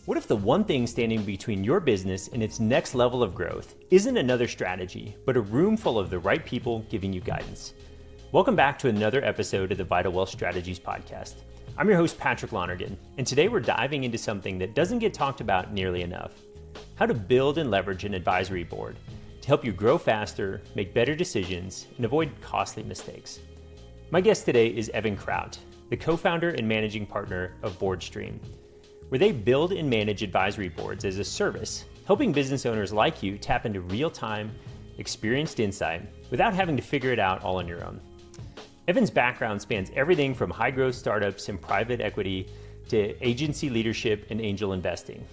What if the one thing standing between your business and its next level of growth isn't another strategy, but a room full of the right people giving you guidance? Welcome back to another episode of the Vital Wealth Strategies podcast. I'm your host, Patrick Lonergan, and today we're diving into something that doesn't get talked about nearly enough: how to build and leverage an advisory board to help you grow faster, make better decisions, and avoid costly mistakes. My guest today is Evan Kraut, the co-founder and managing partner of BoardStream, where they build and manage advisory boards as a service, helping business owners like you tap into real-time, experienced insight without having to figure it out all on your own. Evan's background spans everything from high-growth startups and private equity to agency leadership and angel investing.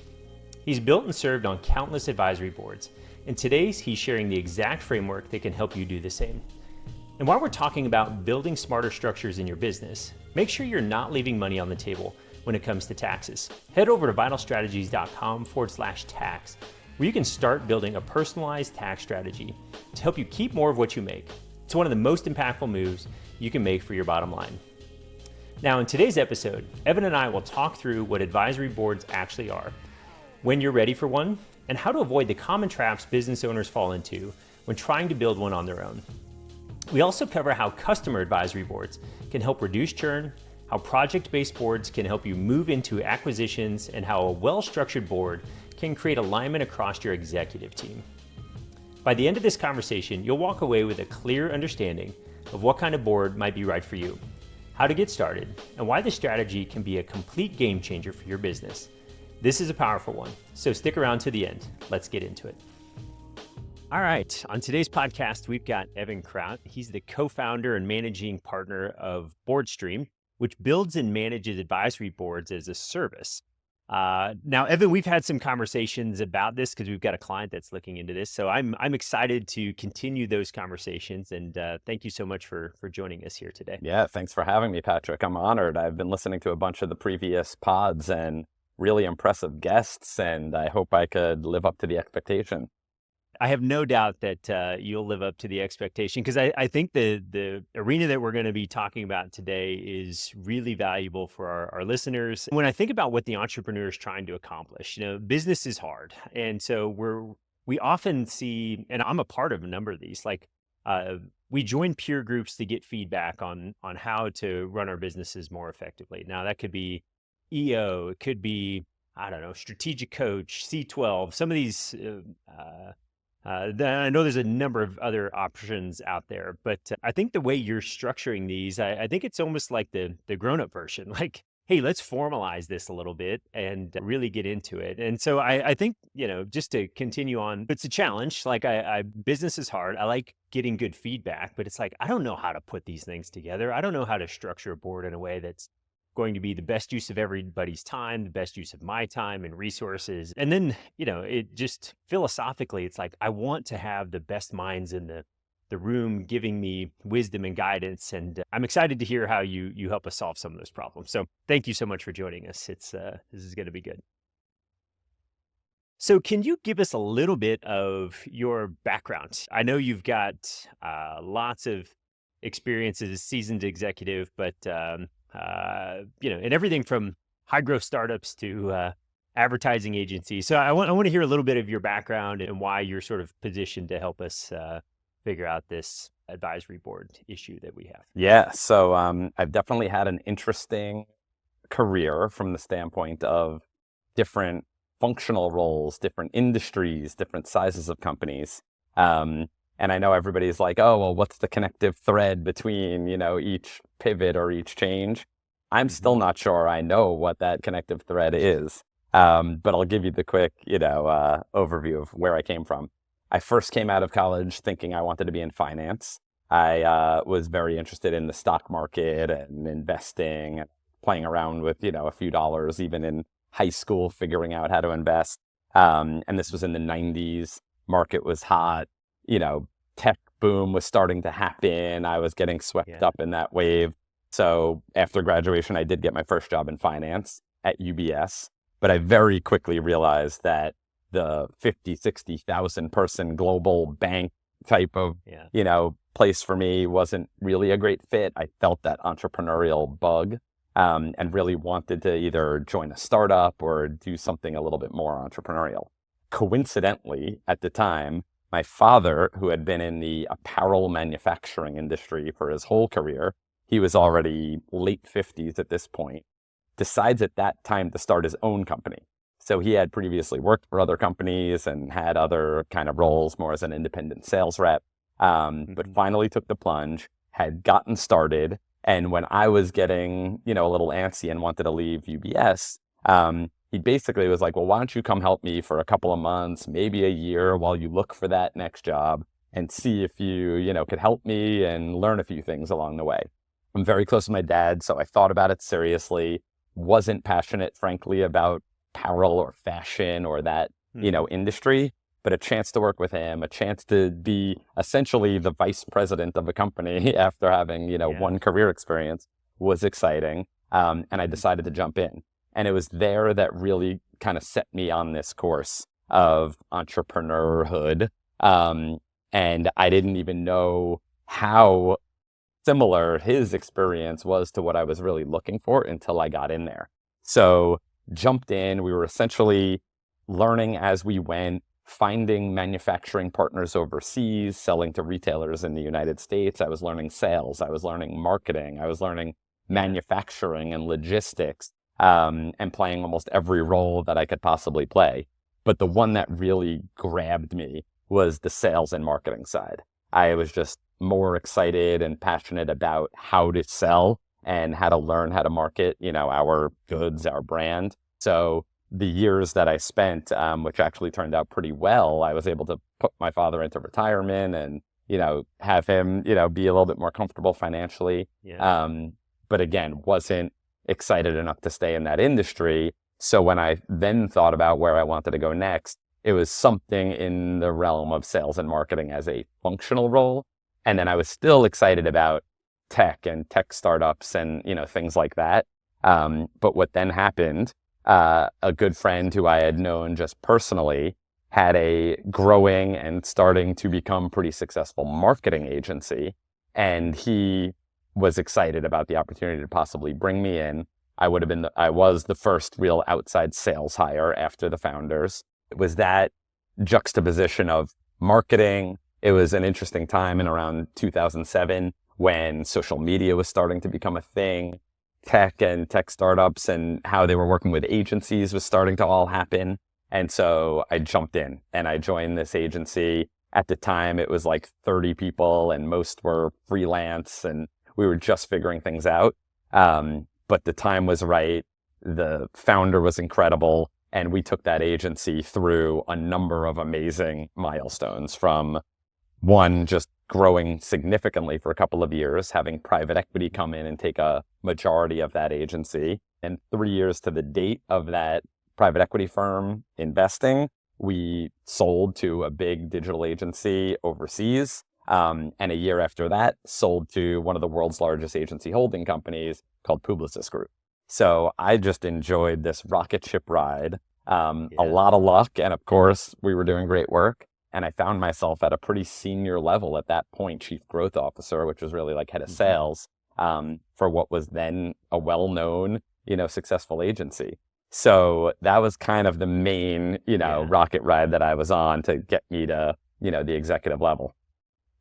He's built and served on countless advisory boards, and today he's sharing the exact framework that can help you do the same. And while we're talking about building smarter structures in your business, make sure you're not leaving money on the table when it comes to taxes. Head over to vitalstrategies.com/tax, where you can start building a personalized tax strategy to help you keep more of what you make. It's one of the most impactful moves you can make for your bottom line. Now, in today's episode, Evan and I will talk through what advisory boards actually are, when you're ready for one, and how to avoid the common traps business owners fall into when trying to build one on their own. We also cover how customer advisory boards can help reduce churn, how project-based boards can help you move into acquisitions, and how a well-structured board can create alignment across your executive team. By the end of this conversation, you'll walk away with a clear understanding of what kind of board might be right for you, how to get started, and why this strategy can be a complete game changer for your business. This is a powerful one, so stick around to the end. Let's get into it. All right, on today's podcast, we've got Evan Kraut. He's the co-founder and managing partner of BoardStream, which builds and manages advisory boards as a service. Now, Evan, we've had some conversations about this because we've got a client that's looking into this. So I'm excited to continue those conversations. And thank you so much for joining us here today. Yeah, thanks for having me, Patrick. I'm honored. I've been listening to a bunch of the previous pods and really impressive guests, and I hope I could live up to the expectation. I have no doubt that you'll live up to the expectation, because I think the arena that we're going to be talking about today is really valuable for our listeners. When I think about what the entrepreneur is trying to accomplish, business is hard. And so we often see, and I'm a part of a number of these, we join peer groups to get feedback on how to run our businesses more effectively. Now, that could be EO, it could be, I don't know, strategic coach, C12, some of these, I know there's a number of other options out there, but I think the way you're structuring these, I think it's almost like the grown-up version. Like, hey, let's formalize this a little bit and really get into it. And so I think, just to continue on, it's a challenge. Like, business is hard. I like getting good feedback, but it's like, I don't know how to put these things together. I don't know how to structure a board in a way that's going to be the best use of everybody's time, the best use of my time and resources. And then, it just philosophically, it's like, I want to have the best minds in the room giving me wisdom and guidance. And I'm excited to hear how you help us solve some of those problems. So thank you so much for joining us. This is going to be good. So can you give us a little bit of your background? I know you've got lots of experience as a seasoned executive, but and everything from high growth startups to advertising agencies. So I want to hear a little bit of your background and why you're sort of positioned to help us figure out this advisory board issue that we have. Yeah, so I've definitely had an interesting career from the standpoint of different functional roles, different industries, different sizes of companies. And I know everybody's like, oh, well, what's the connective thread between, each pivot or each change? I'm still not sure I know what that connective thread is. But I'll give you the quick, overview of where I came from. I first came out of college thinking I wanted to be in finance. I was very interested in the stock market and investing, playing around with, a few dollars, even in high school, figuring out how to invest. And this was in the 90s. Market was hot. Tech boom was starting to happen. I was getting swept up in that wave. So after graduation, I did get my first job in finance at UBS, but I very quickly realized that the 50, 60,000 person global bank type of, place for me wasn't really a great fit. I felt that entrepreneurial bug and really wanted to either join a startup or do something a little bit more entrepreneurial. Coincidentally, at the time, my father, who had been in the apparel manufacturing industry for his whole career, he was already late 50s at this point, decides at that time to start his own company. So he had previously worked for other companies and had other kind of roles more as an independent sales rep, but finally took the plunge, had gotten started. And when I was getting, a little antsy and wanted to leave UBS, he basically was like, well, why don't you come help me for a couple of months, maybe a year, while you look for that next job and see if you, could help me and learn a few things along the way. I'm very close to my dad, so I thought about it seriously, wasn't passionate, frankly, about apparel or fashion or that, industry, but a chance to work with him, a chance to be essentially the vice president of a company after having, one career experience was exciting. And I decided to jump in. And it was there that really kind of set me on this course of entrepreneurhood. And I didn't even know how similar his experience was to what I was really looking for until I got in there. So jumped in, we were essentially learning as we went, finding manufacturing partners overseas, selling to retailers in the United States. I was learning sales, I was learning marketing, I was learning manufacturing and logistics, and playing almost every role that I could possibly play. But the one that really grabbed me was the sales and marketing side. I was just more excited and passionate about how to sell and how to learn how to market, our goods, our brand. So the years that I spent, which actually turned out pretty well, I was able to put my father into retirement and, have him, be a little bit more comfortable financially. Yeah. But again, wasn't excited enough to stay in that industry. So when I then thought about where I wanted to go next, it was something in the realm of sales and marketing as a functional role. And then I was still excited about tech and tech startups and, things like that. But what then happened, a good friend who I had known just personally had a growing and starting to become pretty successful marketing agency. And he was excited about the opportunity to possibly bring me in. I was the first real outside sales hire after the founders. It was that juxtaposition of marketing. It was an interesting time in around 2007 when social media was starting to become a thing. Tech and tech startups and how they were working with agencies was starting to all happen. And so I jumped in and I joined this agency. At the time, it was like 30 people and most were freelance and we were just figuring things out. But the time was right. The founder was incredible. And we took that agency through a number of amazing milestones, from one, just growing significantly for a couple of years, having private equity come in and take a majority of that agency. And 3 years to the date of that private equity firm investing, we sold to a big digital agency overseas. And a year after that, sold to one of the world's largest agency holding companies called Publicis Group. So I just enjoyed this rocket ship ride, a lot of luck. And of course, we were doing great work. And I found myself at a pretty senior level at that point, chief growth officer, which was really like head of sales, for what was then a well-known, successful agency. So that was kind of the main, rocket ride that I was on to get me to, the executive level.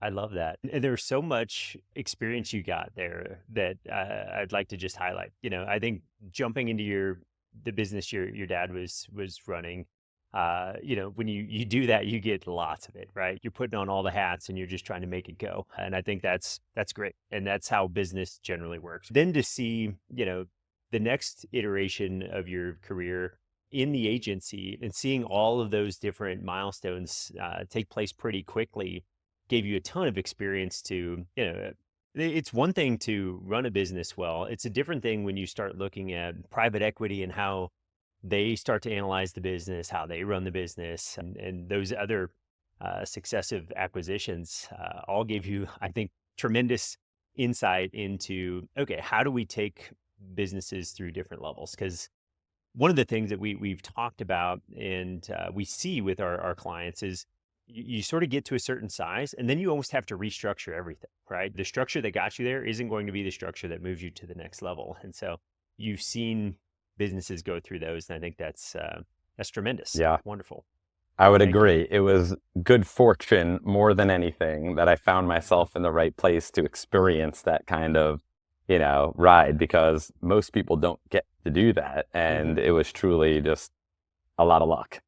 I love that. And there's so much experience you got there that I'd like to just highlight. I think jumping into the business your dad was running, when you do that, you get lots of it, right? You're putting on all the hats and you're just trying to make it go. And I think that's great. And that's how business generally works. Then to see, the next iteration of your career in the agency and seeing all of those different milestones take place pretty quickly gave you a ton of experience to, it's one thing to run a business well. It's a different thing when you start looking at private equity and how they start to analyze the business, how they run the business, and those other successive acquisitions all gave you, I think, tremendous insight into, okay, how do we take businesses through different levels? Because one of the things that we've talked about and we see with our clients is you sort of get to a certain size and then you almost have to restructure everything, right? The structure that got you there isn't going to be the structure that moves you to the next level. And so you've seen businesses go through those, and I think that's tremendous. Yeah, Wonderful. I would Thank you. agree. It was good fortune more than anything that I found myself in the right place to experience that kind of, ride, because most people don't get to do that. Hmm. And it was truly just a lot of luck.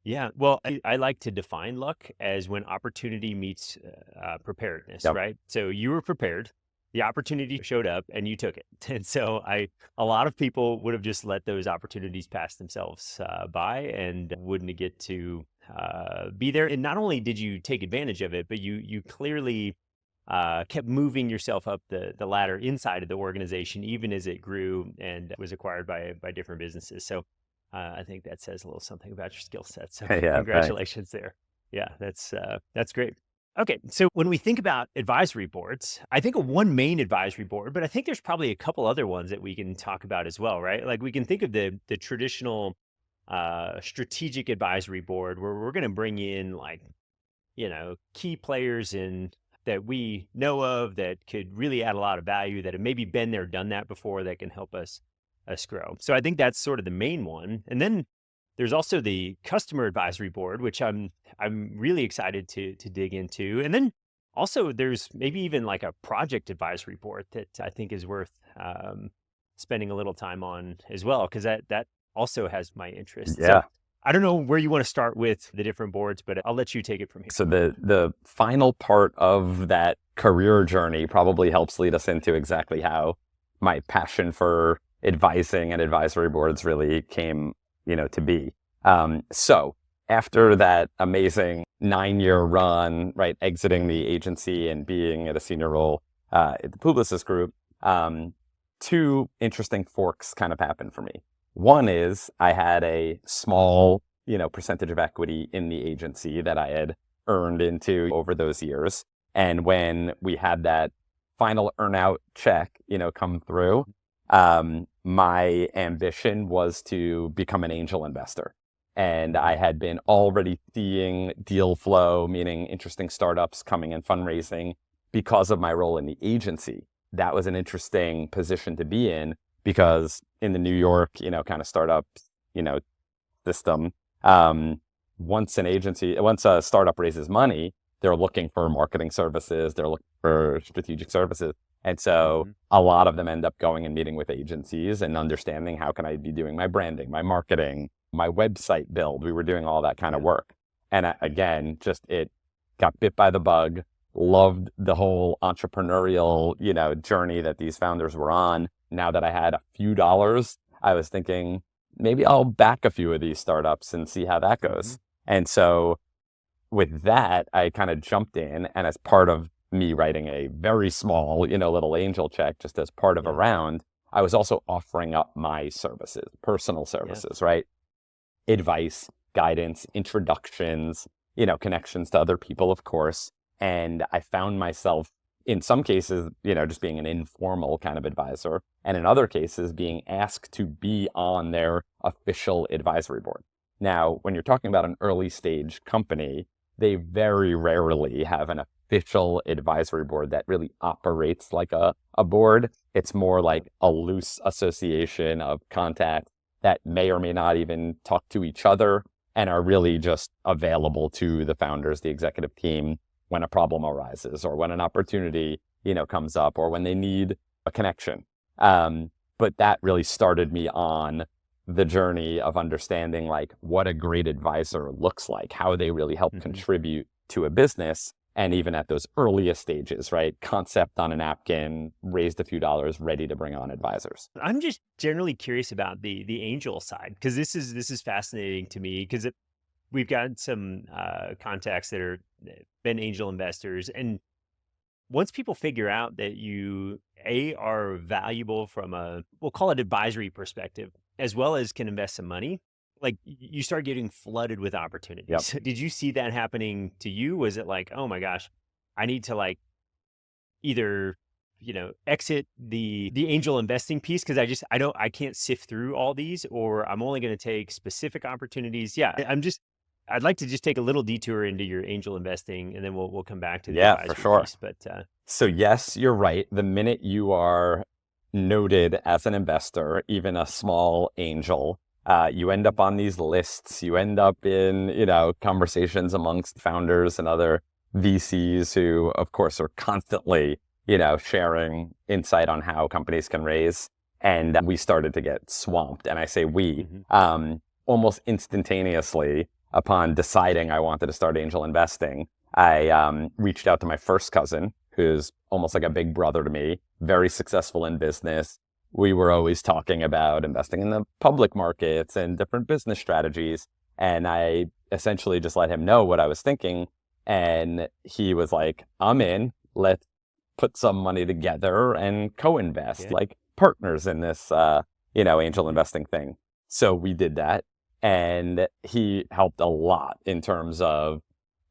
Yeah. Well, I like to define luck as when opportunity meets preparedness, Yep. right? So you were prepared, the opportunity showed up, and you took it. And so a lot of people would have just let those opportunities pass themselves by and wouldn't get to be there. And not only did you take advantage of it, but you clearly kept moving yourself up the ladder inside of the organization, even as it grew and was acquired by different businesses. So I think that says a little something about your skill set. So Yeah, thanks. congratulations there. Yeah, that's great. Okay, so when we think about advisory boards, I think of one main advisory board, but I think there's probably a couple other ones that we can talk about as well, right? Like we can think of the traditional strategic advisory board where we're going to bring in like key players in that we know of that could really add a lot of value that have maybe been there, done that before, that can help us grow. So I think that's sort of the main one. And then there's also the customer advisory board, which I'm really excited to dig into. And then also there's maybe even like a project advisory board that I think is worth spending a little time on as well, because that also has my interest. So Yeah. I don't know where you want to start with the different boards, but I'll let you take it from here. So the final part of that career journey probably helps lead us into exactly how my passion for advising and advisory boards really came, to be. So after that amazing 9-year run, right, exiting the agency and being at a senior role at the Publicis Group, two interesting forks kind of happened for me. One is I had a small, percentage of equity in the agency that I had earned into over those years. And when we had that final earnout check, come through, my ambition was to become an angel investor. And I had been already seeing deal flow, meaning interesting startups coming and fundraising because of my role in the agency. That was an interesting position to be in because in the New York, kind of startup, system, once a startup raises money, they're looking for marketing services, they're looking for strategic services. And so a lot of them end up going and meeting with agencies and understanding how can I be doing my branding, my marketing, my website build. We were doing all that kind of work. And again, just it got bit by the bug, loved the whole entrepreneurial, journey that these founders were on. Now that I had a few dollars, I was thinking, maybe I'll back a few of these startups and see how that goes. And so with that, I kind of jumped in, and as part of me writing a very small, little angel check, just as part of a round, I was also offering up my services, personal services, right? Advice, guidance, introductions, connections to other people, of course. And I found myself in some cases, just being an informal kind of advisor, and in other cases being asked to be on their official advisory board. Now, when you're talking about an early stage company, they very rarely have an official advisory board that really operates like a board. It's more like a loose association of contacts that may or may not even talk to each other and are really just available to the founders, the executive team, when a problem arises or when an opportunity, comes up or when they need a connection. But that really started me on the journey of understanding like what a great advisor looks like, how they really help contribute to a business. And even at those earliest stages, right? Concept on a napkin, raised a few dollars, ready to bring on advisors. I'm just generally curious about the angel side, because this is fascinating to me, because we've got some contacts that are been angel investors, and once people figure out that you are valuable from we'll call it advisory perspective, as well as can invest some money, like you start getting flooded with opportunities. Yep. Did you see that happening to you? Was it like, oh my gosh, I need to like either exit the angel investing piece because I can't sift through all these, or I'm only going to take specific opportunities? I'd like to just take a little detour into your angel investing, and then we'll come back to the Yeah, for advisory sure. piece. But So yes, you're right. The minute you are, noted as an investor, even a small angel. You end up on these lists. You end up in, conversations amongst founders and other VCs who, of course, are constantly, sharing insight on how companies can raise. And we started to get swamped. And I say we, almost instantaneously upon deciding I wanted to start angel investing, I reached out to my first cousin, who's almost like a big brother to me, very successful in business. We were always talking about investing in the public markets and different business strategies. And I essentially just let him know what I was thinking. And he was like, I'm in. Let's put some money together and co-invest, like partners in this, angel investing thing. So we did that. And he helped a lot in terms of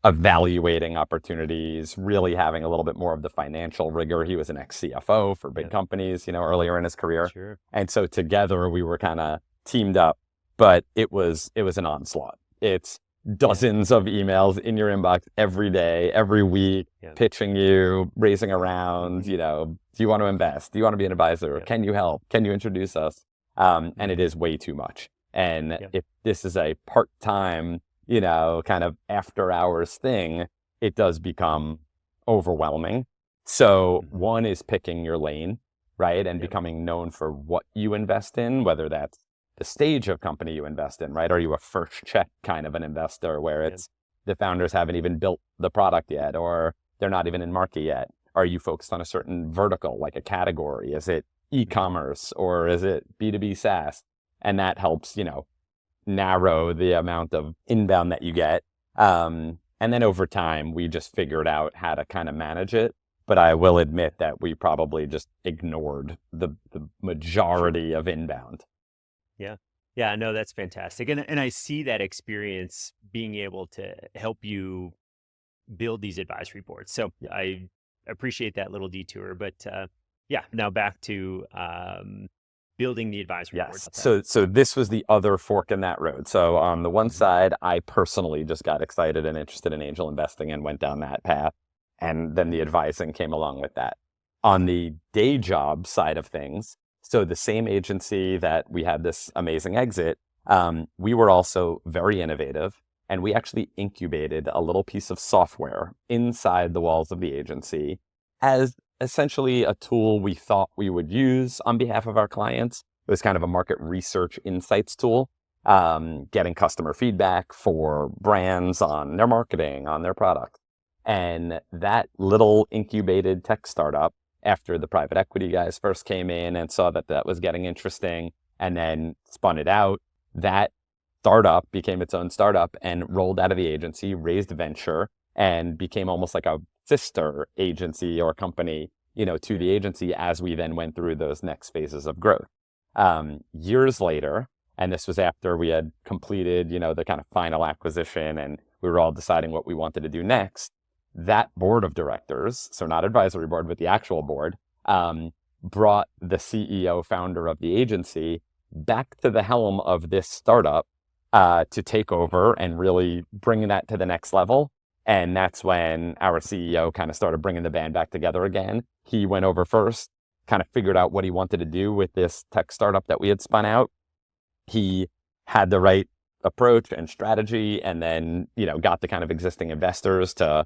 evaluating opportunities, really having a little bit more of the financial rigor. He was an ex-CFO for big companies, earlier in his career. Sure. And so together we were kind of teamed up, but it was an onslaught. It's dozens of emails in your inbox every day, every week, pitching you, raising around, do you want to invest? Do you want to be an advisor? Can you help? Can you introduce us? And it is way too much. And if this is a part-time, kind of after hours thing, it does become overwhelming. So one is picking your lane, right? And becoming known for what you invest in, whether that's the stage of company you invest in, right? Are you a first check kind of an investor where it's the founders haven't even built the product yet, or they're not even in market yet? Are you focused on a certain vertical, like a category? Is it e-commerce or is it B2B SaaS? And that helps, narrow the amount of inbound that you get. And then over time, we just figured out how to kind of manage it. But I will admit that we probably just ignored the majority of inbound. Yeah, no, that's fantastic. And I see that experience being able to help you build these advisory boards. So I appreciate that little detour. But now back to building the advisory board. So this was the other fork in that road. So on the one side, I personally just got excited and interested in angel investing and went down that path. And then the advising came along with that. On the day job side of things, so the same agency that we had this amazing exit, we were also very innovative. And we actually incubated a little piece of software inside the walls of the agency as essentially a tool we thought we would use on behalf of our clients. It was kind of a market research insights tool, getting customer feedback for brands on their marketing, on their products. And that little incubated tech startup, after the private equity guys first came in and saw that that was getting interesting and then spun it out, that startup became its own startup and rolled out of the agency, raised venture, and became almost like a sister agency or company, to the agency as we then went through those next phases of growth. Years later, and this was after we had completed, the kind of final acquisition and we were all deciding what we wanted to do next, that board of directors, so not advisory board, but the actual board, brought the CEO founder of the agency back to the helm of this startup to take over and really bring that to the next level. And that's when our CEO kind of started bringing the band back together again. He went over first, kind of figured out what he wanted to do with this tech startup that we had spun out. He had the right approach and strategy, and then, got the kind of existing investors to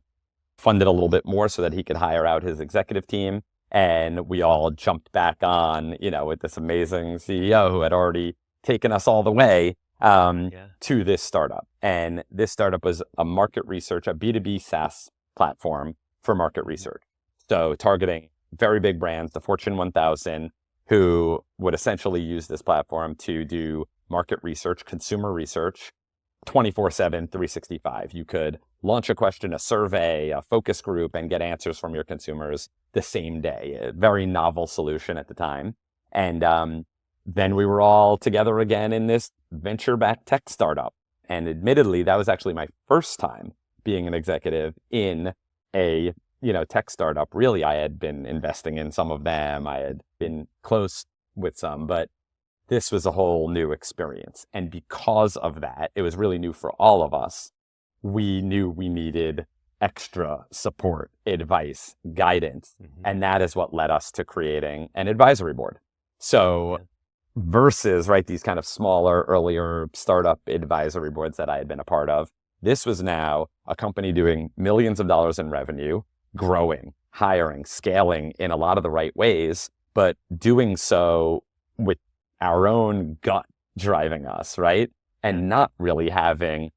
fund it a little bit more so that he could hire out his executive team. And we all jumped back on, with this amazing CEO who had already taken us all the way to this startup. And this startup was a market research, a B2B SaaS platform for market research. So targeting very big brands, the Fortune 1000, who would essentially use this platform to do market research, consumer research, 24/7, 365. You could launch a question, a survey, a focus group, and get answers from your consumers the same day. A very novel solution at the time. And then we were all together again in this venture-backed tech startup. And admittedly, that was actually my first time being an executive in a tech startup. Really, I had been investing in some of them. I had been close with some, but this was a whole new experience. And because of that, it was really new for all of us. We knew we needed extra support, advice, guidance. And that is what led us to creating an advisory board. So Yeah. versus, right, these kind of smaller, earlier startup advisory boards that I had been a part of, this was now a company doing millions of dollars in revenue, growing, hiring, scaling in a lot of the right ways, but doing so with our own gut driving us, right? Yeah. And not really having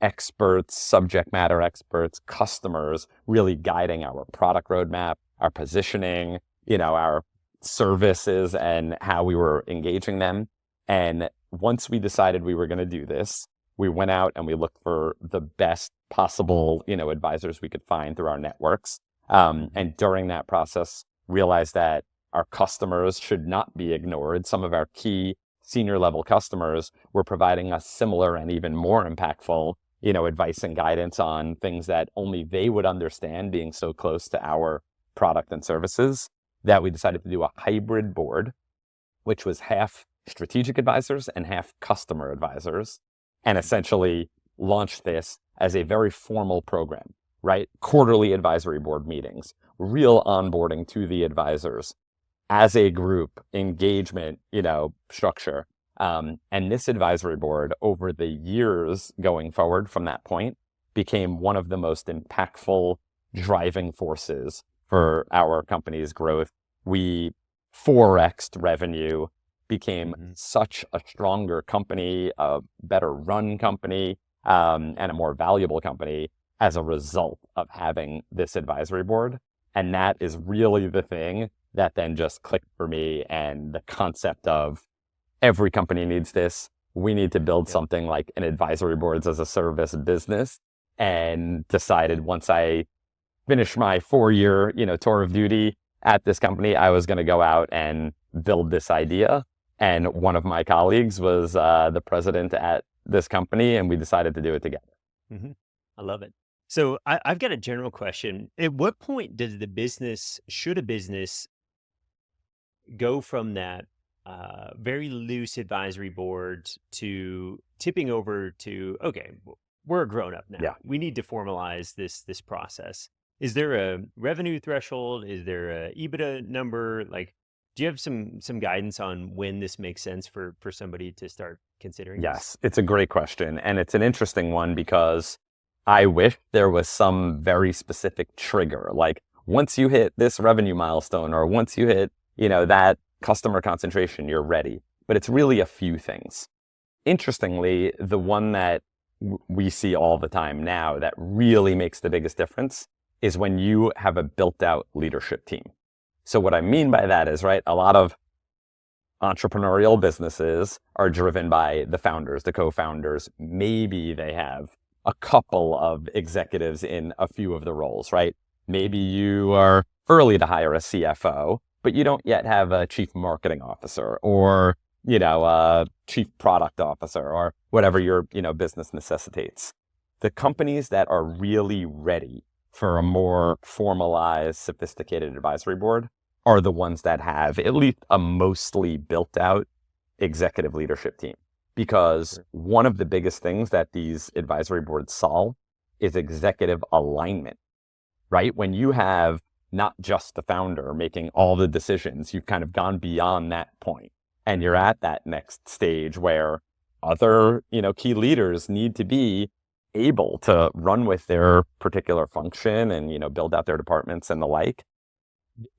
experts, subject matter experts, customers really guiding our product roadmap, our positioning, our services and how we were engaging them. And once we decided we were going to do this, we went out and we looked for the best possible, advisors we could find through our networks. And during that process, realized that our customers should not be ignored. Some of our key senior level customers were providing us similar and even more impactful, advice and guidance on things that only they would understand, being so close to our product and services, that we decided to do a hybrid board, which was half strategic advisors and half customer advisors, and essentially launched this as a very formal program, right? Quarterly advisory board meetings, real onboarding to the advisors as a group, engagement, structure. And this advisory board, over the years going forward from that point, became one of the most impactful driving forces for our company's growth. We 4x'd revenue, became such a stronger company, a better run company, and a more valuable company as a result of having this advisory board. And that is really the thing that then just clicked for me, and the concept of every company needs this. We need to build something like an advisory boards as a service business, and decided once I finished my 4-year, tour of duty at this company, I was going to go out and build this idea. And one of my colleagues was the president at this company, and we decided to do it together. Mm-hmm. I love it. So I've got a general question. At what point should a business go from that very loose advisory board to tipping over to, okay, we're a grown up now. Yeah. We need to formalize this process. Is there a revenue threshold? Is there a EBITDA number? Like, do you have some guidance on when this makes sense for somebody to start considering this? Yes, it's a great question. And it's an interesting one, because I wish there was some very specific trigger. Like, once you hit this revenue milestone, or once you hit, that customer concentration, you're ready. But it's really a few things. Interestingly, the one that we see all the time now that really makes the biggest difference is when you have a built out leadership team. So what I mean by that is, right, a lot of entrepreneurial businesses are driven by the founders, the co-founders. Maybe they have a couple of executives in a few of the roles, right? Maybe you are early to hire a CFO, but you don't yet have a chief marketing officer, or, a chief product officer, or whatever your, business necessitates. The companies that are really ready for a more formalized, sophisticated advisory board are the ones that have at least a mostly built out executive leadership team. Because one of the biggest things that these advisory boards solve is executive alignment, right? When you have not just the founder making all the decisions, you've kind of gone beyond that point, and you're at that next stage where other, key leaders need to be able to run with their particular function and, build out their departments and the like.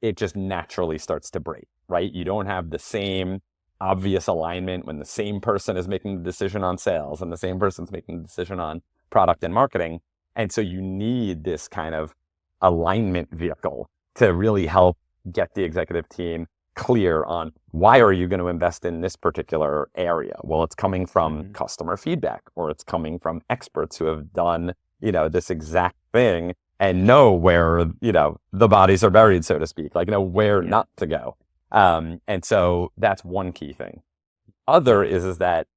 It just naturally starts to break, right? You don't have the same obvious alignment when the same person is making the decision on sales and the same person's making the decision on product and marketing. And so you need this kind of alignment vehicle to really help get the executive team clear on, why are you going to invest in this particular area? Well, it's coming from customer feedback, or it's coming from experts who have done, this exact thing and know where, the bodies are buried, so to speak, like, where not to go. And so that's one key thing. Other is that,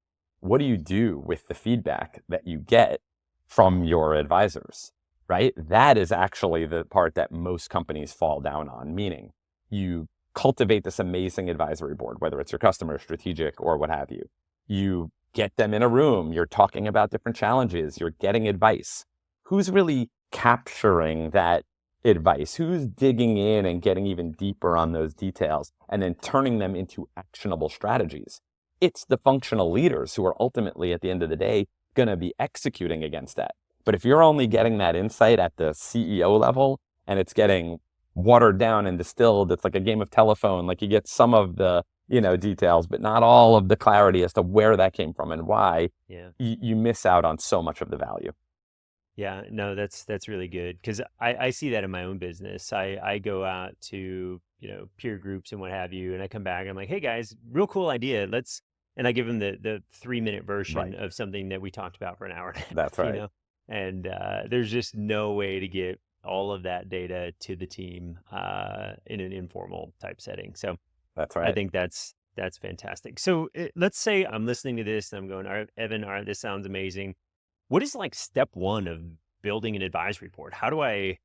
what do you do with the feedback that you get from your advisors, right? That is actually the part that most companies fall down on, meaning you cultivate this amazing advisory board, whether it's your customer, strategic, or what have you. You get them in a room, you're talking about different challenges, you're getting advice. Who's really capturing that advice? Who's digging in and getting even deeper on those details and then turning them into actionable strategies? It's the functional leaders who are ultimately, at the end of the day, going to be executing against that. But if you're only getting that insight at the CEO level and it's getting watered down and distilled, it's like a game of telephone. Like you get some of the, details, but not all of the clarity as to where that came from and why. Yeah. You miss out on so much of the value. Yeah, no, that's really good because I see that in my own business. I go out to, peer groups and what have you, and I come back and I'm like, hey guys, real cool idea. And I give them the 3-minute version Right. of something that we talked about for an hour and a half, That's right. and there's just no way to get all of that data to the team in an informal type setting. So That's I right. think that's fantastic. So let's say I'm listening to this and I'm going, all right, Evan, all right, this sounds amazing. What is like step one of building an advisory board? How do I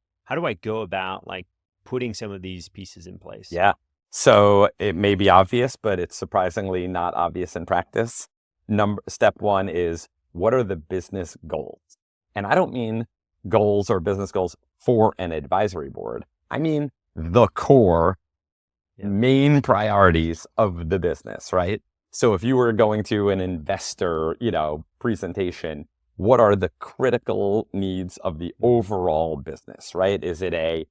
go about like putting some of these pieces in place? Yeah. So it may be obvious, but it's surprisingly not obvious in practice. Step one is, what are the business goals? And I don't mean goals or business goals for an advisory board. I mean the core main priorities of the business, right? So if you were going to an investor, presentation, what are the critical needs of the overall business, right? Is it a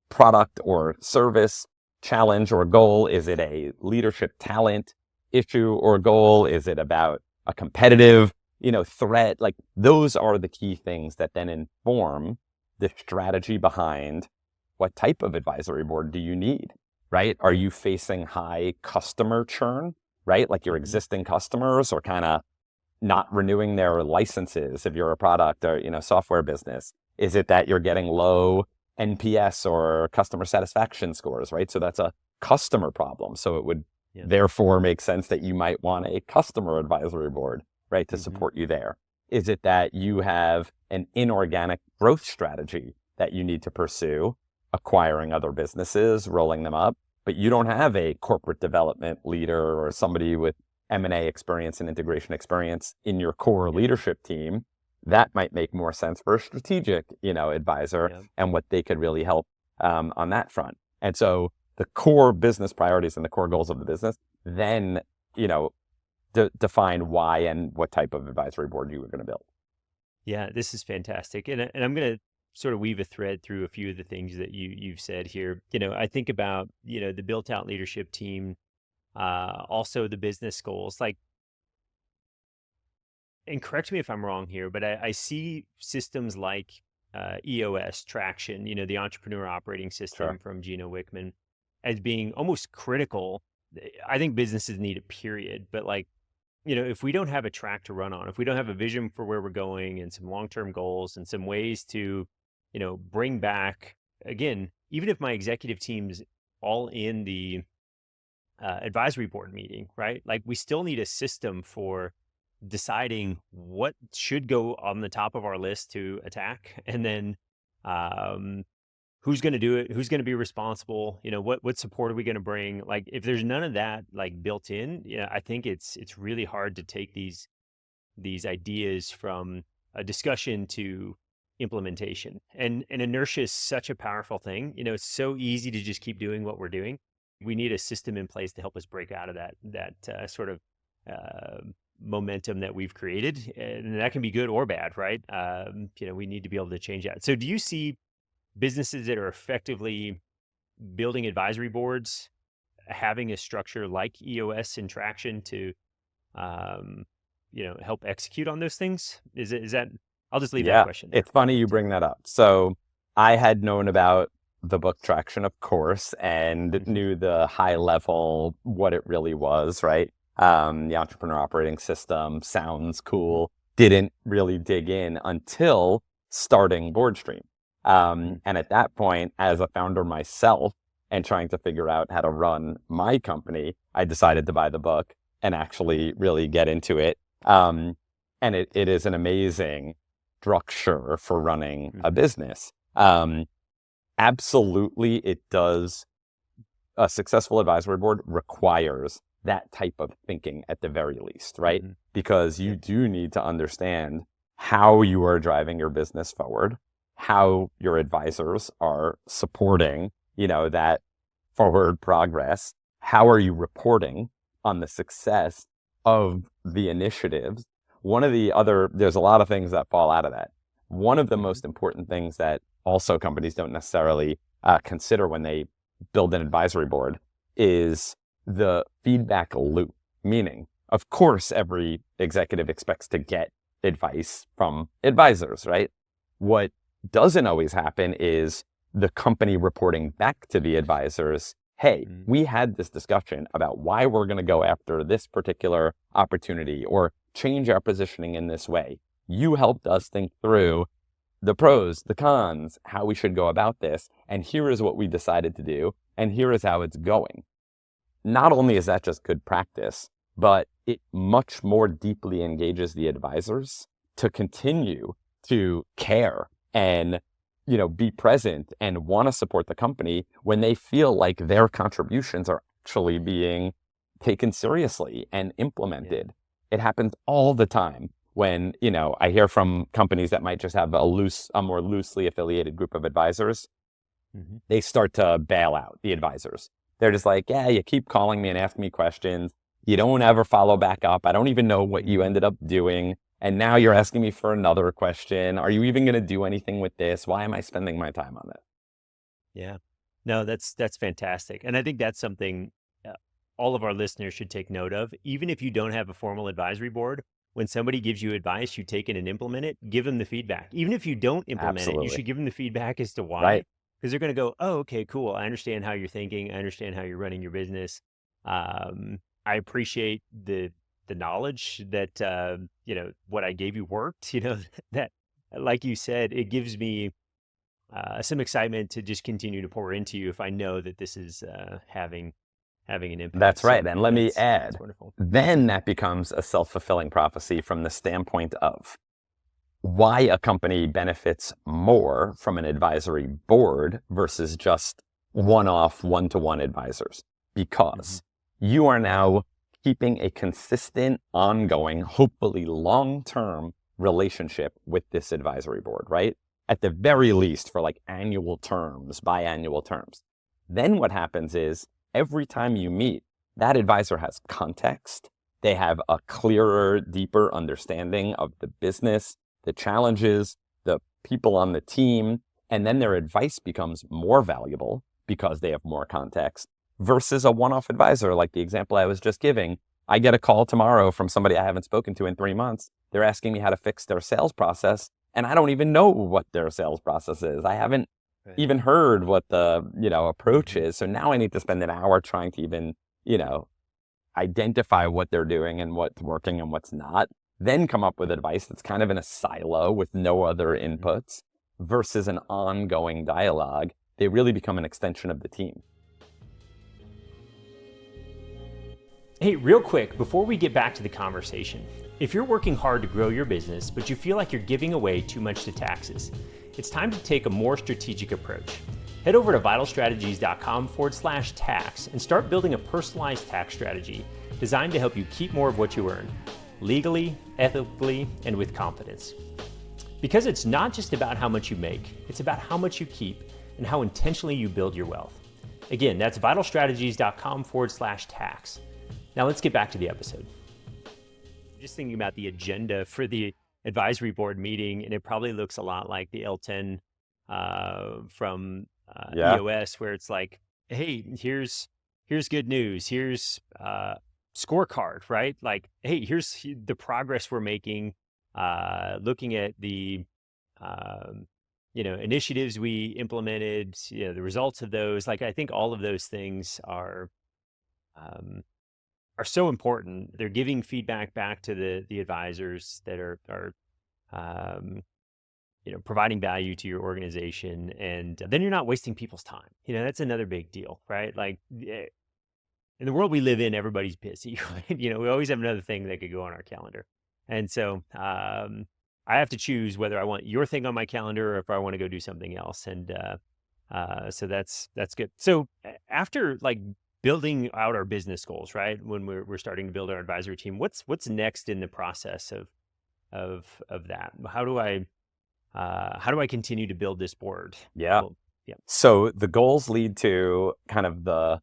product or service challenge or goal? Is it a leadership talent issue or goal? Is it about a competitive, threat? Like those are the key things that then inform the strategy behind what type of advisory board do you need, right? Are you facing high customer churn, right? Like your existing customers are kind of not renewing their licenses if you're a product or, software business? Is it that you're getting low NPS or customer satisfaction scores, right? So that's a customer problem. So it would therefore make sense that you might want a customer advisory board, right, to support you there. Is it that you have an inorganic growth strategy that you need to pursue, acquiring other businesses, rolling them up, but you don't have a corporate development leader or somebody with M&A experience and integration experience in your core leadership team? That might make more sense for a strategic, advisor and what they could really help on that front. And so the core business priorities and the core goals of the business, then, define why and what type of advisory board you were going to build. Yeah, this is fantastic. And I'm going to sort of weave a thread through a few of the things that you've said here. I think about, the built out leadership team, also the business goals, like, and correct me if I'm wrong here, but I see systems like EOS, Traction, the entrepreneur operating system from Gino Wickman, as being almost critical. I think businesses need it, period. But like, if we don't have a track to run on, if we don't have a vision for where we're going and some long-term goals and some ways to, bring back, again, even if my executive team's all in the advisory board meeting, right? Like we still need a system for deciding what should go on the top of our list to attack, and then who's going to do it, who's going to be responsible, what support are we going to bring? Like if there's none of that like built in, I think it's really hard to take these ideas from a discussion to implementation. And inertia is such a powerful thing. It's so easy to just keep doing what we're doing. We need a system in place to help us break out of that sort of momentum that we've created, and that can be good or bad, right? We need to be able to change that. So do you see businesses that are effectively building advisory boards having a structure like EOS and Traction to help execute on those things? Is that, I'll just leave that question there. It's funny you bring that up. So I had known about the book Traction, of course, and knew the high level, what it really was, right? The entrepreneur operating system sounds cool. Didn't really dig in until starting BoardStream. And at that point, as a founder myself and trying to figure out how to run my company, I decided to buy the book and actually really get into it. And it is an amazing structure for running a business. Absolutely, it does. A successful advisory board requires that type of thinking at the very least, right? Because you do need to understand how you are driving your business forward, how your advisors are supporting, that forward progress. How are you reporting on the success of the initiatives? There's a lot of things that fall out of that. One of the most important things that also companies don't necessarily consider when they build an advisory board is the feedback loop. Meaning, of course, every executive expects to get advice from advisors, right? What doesn't always happen is the company reporting back to the advisors, hey, we had this discussion about why we're going to go after this particular opportunity or change our positioning in this way. You helped us think through the pros, the cons, how we should go about this, and here is what we decided to do, and here is how it's going. Not only is that just good practice, but it much more deeply engages the advisors to continue to care and, be present and want to support the company when they feel like their contributions are actually being taken seriously and implemented. It happens all the time when, I hear from companies that might just have a more loosely affiliated group of advisors. They start to bail out the advisors. They're just like, yeah, you keep calling me and asking me questions. You don't ever follow back up. I don't even know what you ended up doing. And now you're asking me for another question. Are you even going to do anything with this? Why am I spending my time on it? Yeah, no, that's fantastic. And I think that's something all of our listeners should take note of. Even if you don't have a formal advisory board, when somebody gives you advice, you take it and implement it, give them the feedback. Even if you don't implement it, you should give them the feedback as to why. Right. Because they're going to go, oh, okay, cool. I understand how you're thinking. I understand how you're running your business. I appreciate the knowledge that, what I gave you worked, that, like you said, it gives me some excitement to just continue to pour into you if I know that this is having an impact. That's right. And let me add, wonderful. Then that becomes a self-fulfilling prophecy from the standpoint of why a company benefits more from an advisory board versus just one-off, one-to-one advisors. Because you are now keeping a consistent, ongoing, hopefully long-term relationship with this advisory board, right? At the very least for like annual terms, biannual terms. Then what happens is every time you meet, that advisor has context. They have a clearer, deeper understanding of the business, the challenges, the people on the team, and then their advice becomes more valuable because they have more context versus a one-off advisor like the example I was just giving. I get a call tomorrow from somebody I haven't spoken to in 3 months. They're asking me how to fix their sales process, and I don't even know what their sales process is. I haven't even heard what the, approach is. So now I need to spend an hour trying to even, identify what they're doing and what's working and what's not, then come up with advice that's kind of in a silo with no other inputs versus an ongoing dialogue. They really become an extension of the team. Hey, real quick, before we get back to the conversation, if you're working hard to grow your business, but you feel like you're giving away too much to taxes, it's time to take a more strategic approach. Head over to vitalstrategies.com/tax and start building a personalized tax strategy designed to help you keep more of what you earn, legally, ethically, and with confidence. Because it's not just about how much you make, it's about how much you keep and how intentionally you build your wealth. Again, that's vitalstrategies.com/tax. Now let's get back to the episode. Just thinking about the agenda for the advisory board meeting, and it probably looks a lot like the L10 from EOS, where it's like, hey, here's good news. Here's scorecard, right? Like, hey, here's the progress we're making, looking at the initiatives we implemented, the results of those. Like, I think all of those things are so important. They're giving feedback back to the advisors that are providing value to your organization, and then you're not wasting people's time. That's another big deal, right? Like, in the world we live in, everybody's busy, right? We always have another thing that could go on our calendar. And so I have to choose whether I want your thing on my calendar or if I want to go do something else. And so that's good. So after like building out our business goals, right? When we're starting to build our advisory team, what's next in the process of that? How do I How do I continue to build this board? Yeah. Well, yeah. So the goals lead to kind of the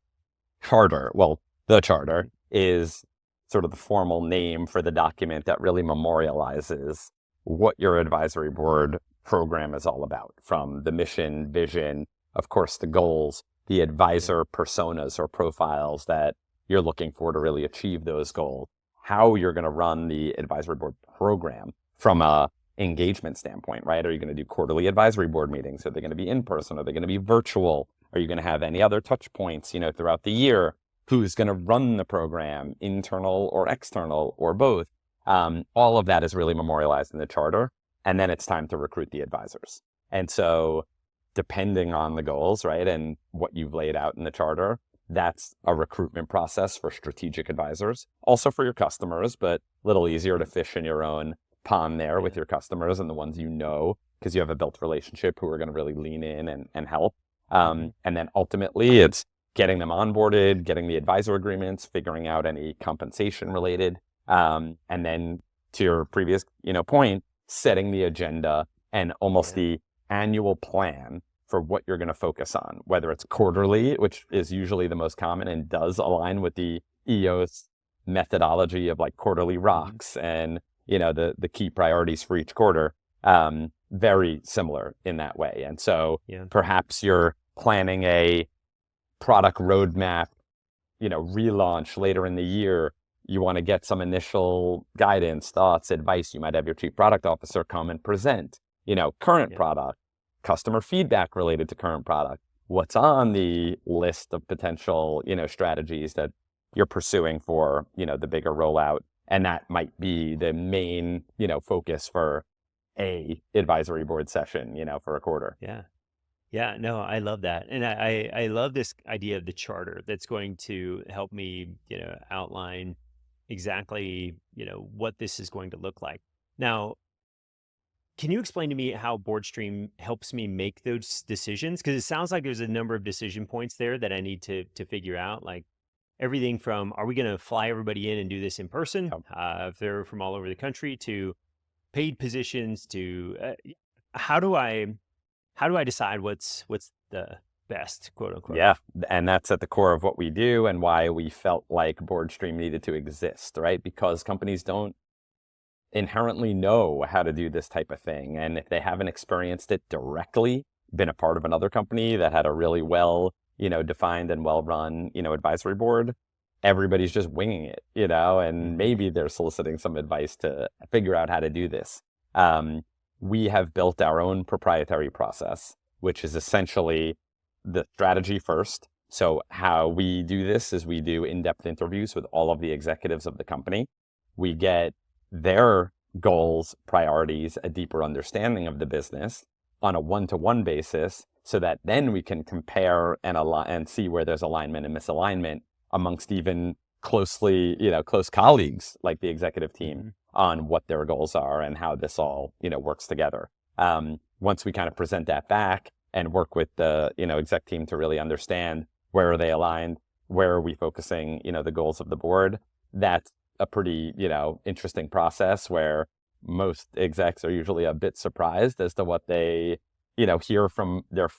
charter. Well, the charter is sort of the formal name for the document that really memorializes what your advisory board program is all about, from the mission, vision, of course, the goals, the advisor personas or profiles that you're looking for to really achieve those goals, how you're going to run the advisory board program from a engagement standpoint, right? Are you going to do quarterly advisory board meetings? Are they going to be in person? Are they going to be virtual? Are you going to have any other touch points, throughout the year? Who's going to run the program, internal or external or both? All of that is really memorialized in the charter. And then it's time to recruit the advisors. And so depending on the goals, right, and what you've laid out in the charter, that's a recruitment process for strategic advisors, also for your customers, but a little easier to fish in your own pond there with your customers and the ones because you have a built relationship who are going to really lean in and help. And then ultimately it's getting them onboarded, getting the advisor agreements, figuring out any compensation related. And then to your previous, point, setting the agenda and almost the annual plan for what you're going to focus on, whether it's quarterly, which is usually the most common and does align with the EOS methodology of like quarterly rocks and, the key priorities for each quarter, very similar in that way. And so perhaps you're planning a product roadmap, relaunch later in the year. You want to get some initial guidance, thoughts, advice. You might have your chief product officer come and present, current product, customer feedback related to current product. What's on the list of potential, strategies that you're pursuing for, the bigger rollout. And that might be the main, focus for a advisory board session, for a quarter. Yeah. Yeah, no, I love that. And I love this idea of the charter that's going to help me, outline exactly, what this is going to look like. Now, can you explain to me how BoardStream helps me make those decisions? Because it sounds like there's a number of decision points there that I need to figure out, like everything from, are we going to fly everybody in and do this in person, if they're from all over the country, to paid positions, to how do I decide what's the best, quote unquote? Yeah, and that's at the core of what we do and why we felt like BoardStream needed to exist, right? Because companies don't inherently know how to do this type of thing. And if they haven't experienced it directly, been a part of another company that had a really well, defined and well-run, advisory board, everybody's just winging it, and maybe they're soliciting some advice to figure out how to do this. We have built our own proprietary process, which is essentially the strategy first. So how we do this is we do in-depth interviews with all of the executives of the company. We get their goals, priorities, a deeper understanding of the business on a one-to-one basis, so that then we can compare and see where there's alignment and misalignment amongst even close colleagues like the executive team on what their goals are and how this all, works together. Once we kind of present that back and work with the, exec team to really understand where are they aligned, where are we focusing, the goals of the board, that's a pretty, interesting process where most execs are usually a bit surprised as to what they, hear from their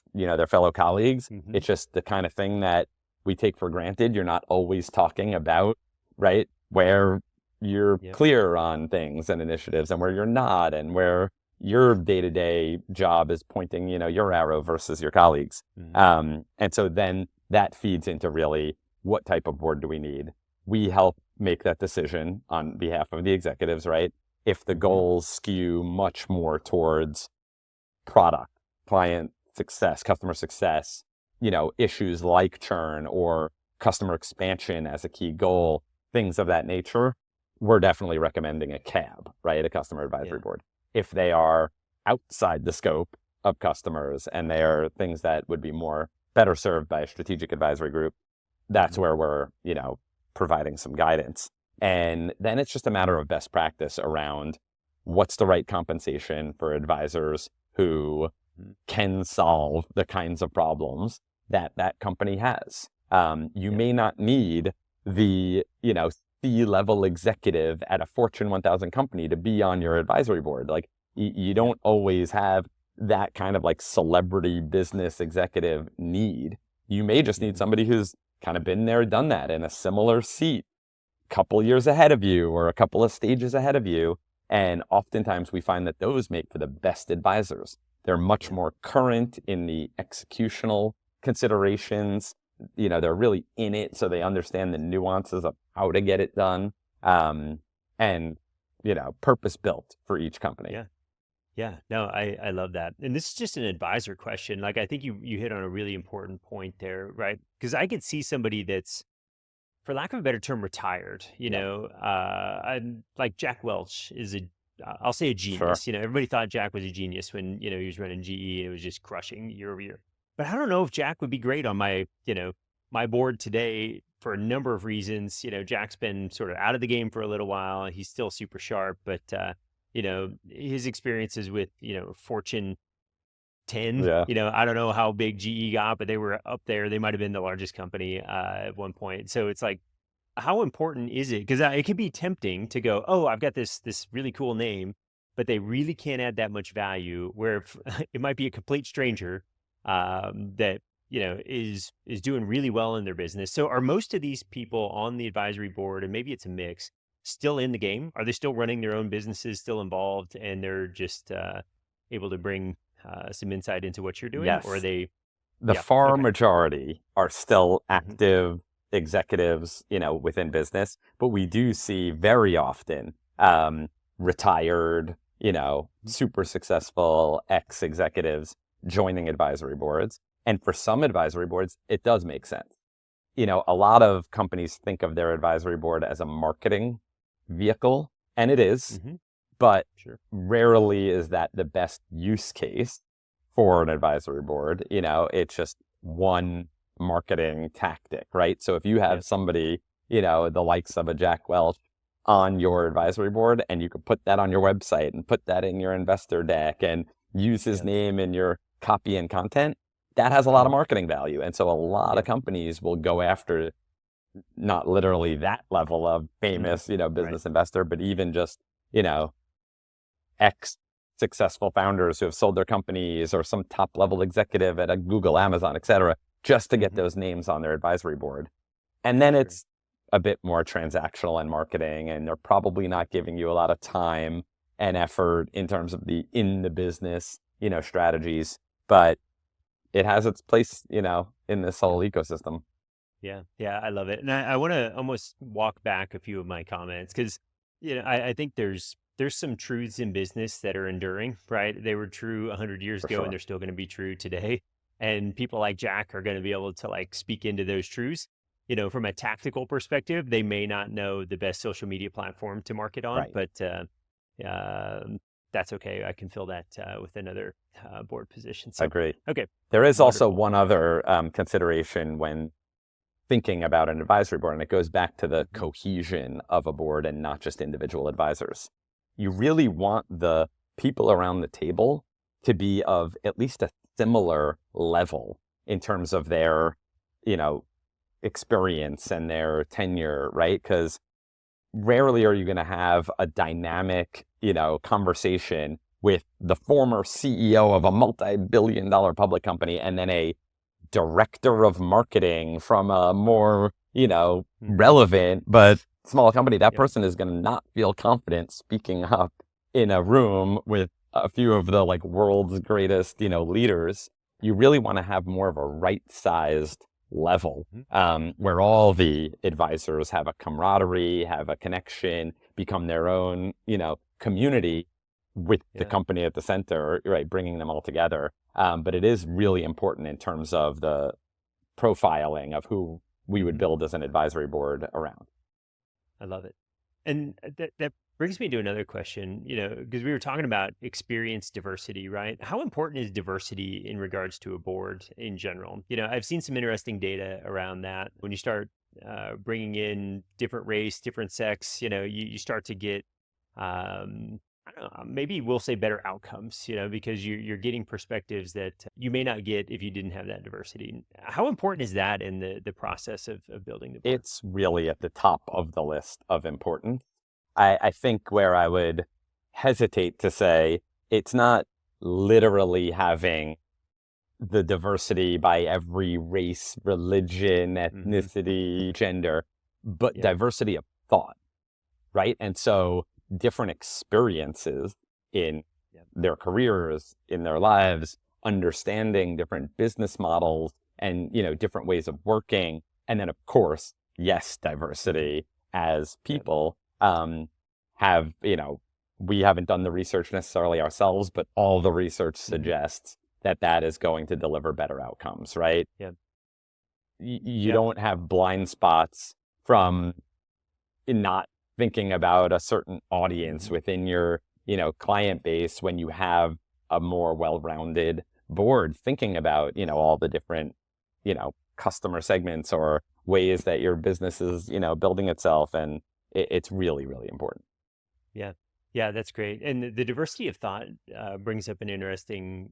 fellow colleagues. It's just the kind of thing that we take for granted. You're not always talking about, right, where you're clear on things and initiatives and where you're not, and where your day-to-day job is pointing, your arrow versus your colleagues. And so then that feeds into really what type of board do we need. We help make that decision on behalf of the executives, right? If the goals skew much more towards product, client success, customer success, issues like churn or customer expansion as a key goal, things of that nature, we're definitely recommending a CAB, right? A customer advisory board. If they are outside the scope of customers and they are things that would be better served by a strategic advisory group, that's where we're, providing some guidance. And then it's just a matter of best practice around what's the right compensation for advisors who can solve the kinds of problems that company has. You may not need the, C-level executive at a Fortune 1000 company to be on your advisory board. Like, You don't always have that kind of like celebrity business executive need. You may just need somebody who's kind of been there, done that in a similar seat, a couple years ahead of you or a couple of stages ahead of you. And oftentimes we find that those make for the best advisors. They're much more current in the executional considerations. They're really in it, so they understand the nuances of how to get it done. And purpose built for each company. Yeah. Yeah, no, I love that. And this is just an advisor question. Like, I think you hit on a really important point there, right? Because I could see somebody that's, for lack of a better term, retired. Yeah. I'm like Jack Welch is I'll say a Sure. genius. Everybody thought Jack was a genius when he was running GE and it was just crushing year over year. But I don't know if Jack would be great on my board today for a number of reasons. Jack's been sort of out of the game for a little while. He's still super sharp, but his experiences with Fortune 10. Yeah. I don't know how big GE got, but they were up there. They might have been the largest company at one point. So it's like, how important is it? Because it can be tempting to go, oh, I've got this really cool name, but they really can't add that much value. Where if, it might be a complete stranger that is doing really well in their business. So are most of these people on the advisory board, and maybe it's a mix, still in the game? Are they still running their own businesses, still involved, and they're just able to bring some insight into what you're doing? Or are Yes. they? The Yeah. far Okay. majority are still Hmm. active executives, within business, but we do see very often retired, super successful ex-executives joining advisory boards. And for some advisory boards, it does make sense. A lot of companies think of their advisory board as a marketing vehicle, and it is, Hmm. but Sure. rarely is that the best use case for an advisory board. It's just one marketing tactic, right? So if you have Yeah. somebody, the likes of a Jack Welch on your advisory board, and you could put that on your website and put that in your investor deck and use his Yeah. name in your copy and content, that has a lot of Hmm. marketing value. And so a lot Yeah. of companies will go after not literally that level of Hmm. famous, Right. business investor, but even just, you know, ex successful founders who have sold their companies or some top level executive at a Google, Amazon, et cetera, just to get Hmm. those names on their advisory board. And then Sure. it's a bit more transactional and marketing, and they're probably not giving you a lot of time and effort in terms of the in the business, strategies, but it has its place, in this Yeah. whole ecosystem. Yeah. Yeah. I love it. And I want to almost walk back a few of my comments because, I think there's some truths in business that are enduring, right? They were true 100 years For ago and sure. they're still going to be true today. And people like Jack are going to be able to like speak into those truths. From a tactical perspective, they may not know the best social media platform to market on, Right. but that's okay. I can fill that with another board position. So, Agree. okay, There is also wonderful. one other consideration when thinking about an advisory board, and it goes back to the Mhm. cohesion of a board and not just individual advisors. You really want the people around the table to be of at least a similar level in terms of their, you know, experience and their tenure, right? Because rarely are you going to have a dynamic, conversation with the former CEO of a multi-billion dollar public company and then a director of marketing from a more, Mhm. relevant but small company. That Yep. person is going to not feel confident speaking up in a room with a few of the like world's greatest, leaders. You really want to have more of a right-sized level Mhm. where all the advisors have a camaraderie, have a connection, become their own, community with the Yeah. company at the center, right? Bringing them all together. But it is really important in terms of the profiling of who we would Mhm. build as an advisory board around. I love it. And that brings me to another question, because we were talking about experience diversity, right? How important is diversity in regards to a board in general? I've seen some interesting data around that. When you start bringing in different race, different sex, you start to get, I don't know, maybe we'll say better outcomes, because you're getting perspectives that you may not get if you didn't have that diversity. How important is that in the process of building the board? It's really at the top of the list of importance. I think where I would hesitate to say it's not literally having the diversity by every race, religion, ethnicity, gender, but Yeah. diversity of thought, right? And so different experiences in Yeah. their careers, in their lives, understanding different business models and, different ways of working. And then, of course, yes, diversity as Yeah. people have, we haven't done the research necessarily ourselves, but all the research suggests that that is going to deliver better outcomes, right? Yeah. You Yeah. don't have blind spots from not thinking about a certain audience within your, client base when you have a more well-rounded board thinking about, all the different, customer segments or ways that your business is, building itself. And it's really, really important. Yeah. Yeah, that's great. And the diversity of thought brings up an interesting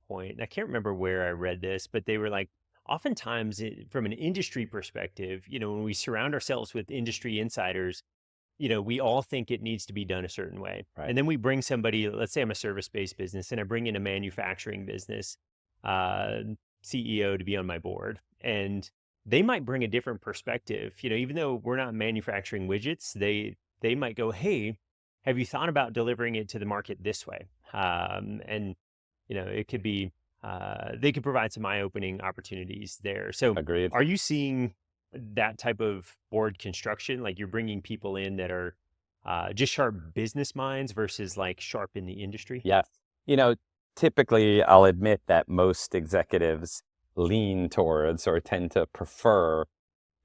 point. And I can't remember where I read this, but they were like, oftentimes from an industry perspective, when we surround ourselves with industry insiders, we all think it needs to be done a certain way. Right. And then we bring somebody, let's say I'm a service-based business and I bring in a manufacturing business uh, CEO to be on my board. And they might bring a different perspective. Even though we're not manufacturing widgets, they might go, hey, have you thought about delivering it to the market this way? And it could be they could provide some eye-opening opportunities there. So Agreed. are you seeing that type of board construction? Like you're bringing people in that are just sharp business minds versus like sharp in the industry? Yes. Typically I'll admit that most executives lean towards or tend to prefer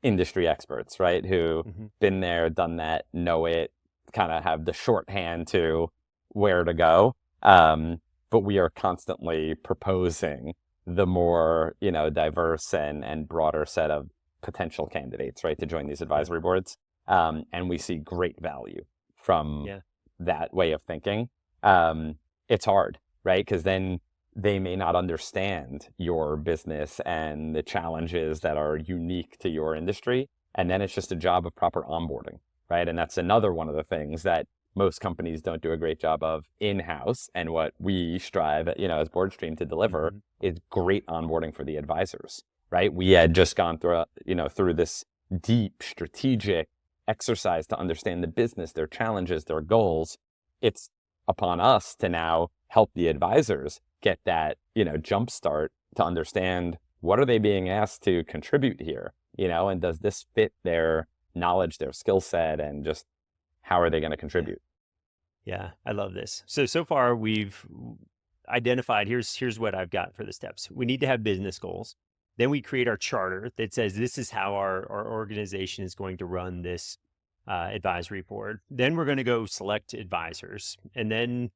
industry experts, right? Who Hmm. been there, done that, know it, kind of have the shorthand to where to go. But we are constantly proposing the more, diverse and broader set of potential candidates, right, to join these Yeah. advisory boards. And we see great value from Yeah. that way of thinking. It's hard, right? Because then they may not understand your business and the challenges that are unique to your industry. And then it's just a job of proper onboarding, right? And that's another one of the things that most companies don't do a great job of in-house. And what we strive, as BoardStream to deliver Hmm. is great onboarding for the advisors, right? We had just gone through, through this deep strategic exercise to understand the business, their challenges, their goals. It's upon us to now help the advisors get that, jump start to understand what are they being asked to contribute here, and does this fit their knowledge, their skill set, and just how are they going to Yeah. contribute? Yeah. I love this. So far we've identified here's what I've got for the steps. We need to have business goals. Then we create our charter that says this is how our organization is going to run this advisory board. Then we're going to go select advisors. And then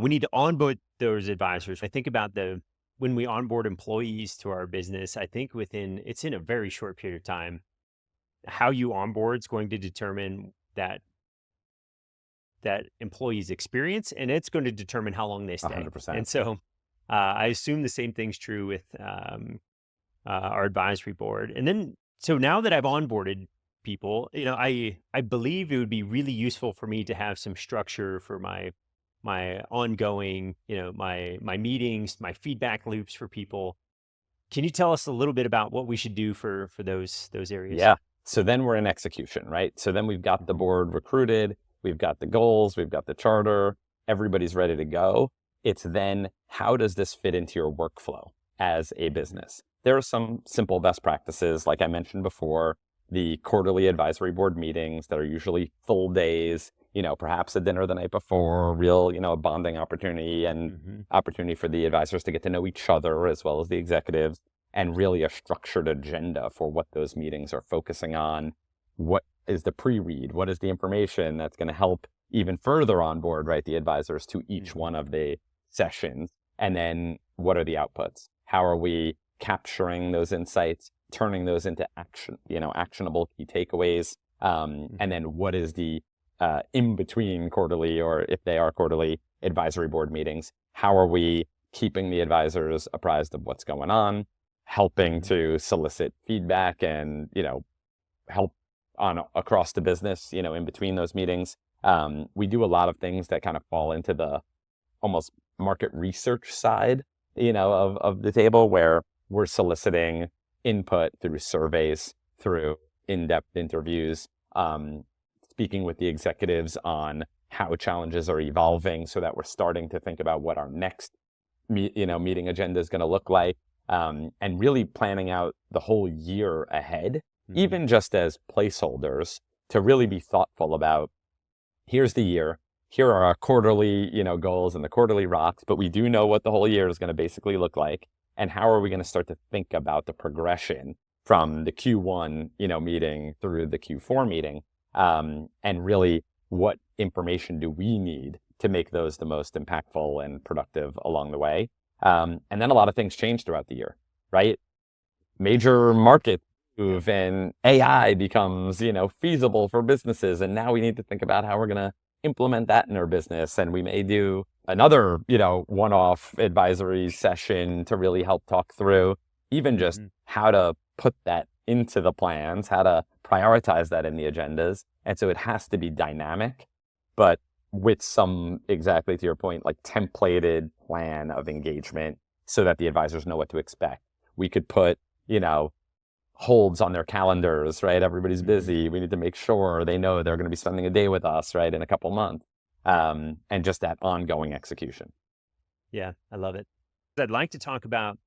we need to onboard those advisors. I think about when we onboard employees to our business, I think it's in a very short period of time. How you onboard is going to determine that employee's experience, and it's going to determine how long they stay. 100%. And so I assume the same thing's true with our advisory board. And then, so now that I've onboarded people, I believe it would be really useful for me to have some structure for my ongoing, my meetings, my feedback loops for people. Can you tell us a little bit about what we should do for those areas? Yeah. So then we're in execution, right? So then we've got the board recruited, we've got the goals, we've got the charter, everybody's ready to go. It's then how does this fit into your workflow as a business? There are some simple best practices, like I mentioned before, the quarterly advisory board meetings that are usually full days, perhaps a dinner the night before, real, a bonding opportunity and opportunity for the advisors to get to know each other as well as the executives, and really a structured agenda for what those meetings are focusing on. What is the pre-read? What is the information that's going to help even further on board, right, the advisors to each one of the sessions? And then what are the outputs? How are we capturing those insights, turning those into action, actionable key takeaways? And then what is the in between quarterly, or if they are quarterly, advisory board meetings? How are we keeping the advisors apprised of what's going on, helping to solicit feedback and, help on across the business, in between those meetings? We do a lot of things that kind of fall into the almost market research side, of the table, where we're soliciting input through surveys, through in-depth interviews, speaking with the executives on how challenges are evolving so that we're starting to think about what our next meeting agenda is going to look like, and really planning out the whole year ahead, even just as placeholders, to really be thoughtful about, here's the year, here are our quarterly, goals and the quarterly rocks, but we do know what the whole year is going to basically look like. And how are we going to start to think about the progression from the Q1, meeting through the Q4 meeting? And really, what information do we need to make those the most impactful and productive along the way? And then a lot of things change throughout the year, right? Major market move and AI becomes, feasible for businesses. And now we need to think about how we're going to implement that in our business. And we may do another, one-off advisory session to really help talk through even just how to put that into the plans, how to prioritize that in the agendas. And so it has to be dynamic, but with some, exactly to your point, like templated plan of engagement so that the advisors know what to expect. We could put, holds on their calendars, right? Everybody's busy. We need to make sure they know they're going to be spending a day with us, right, in a couple months. And just that ongoing execution. Yeah, I love it. I'd like to talk about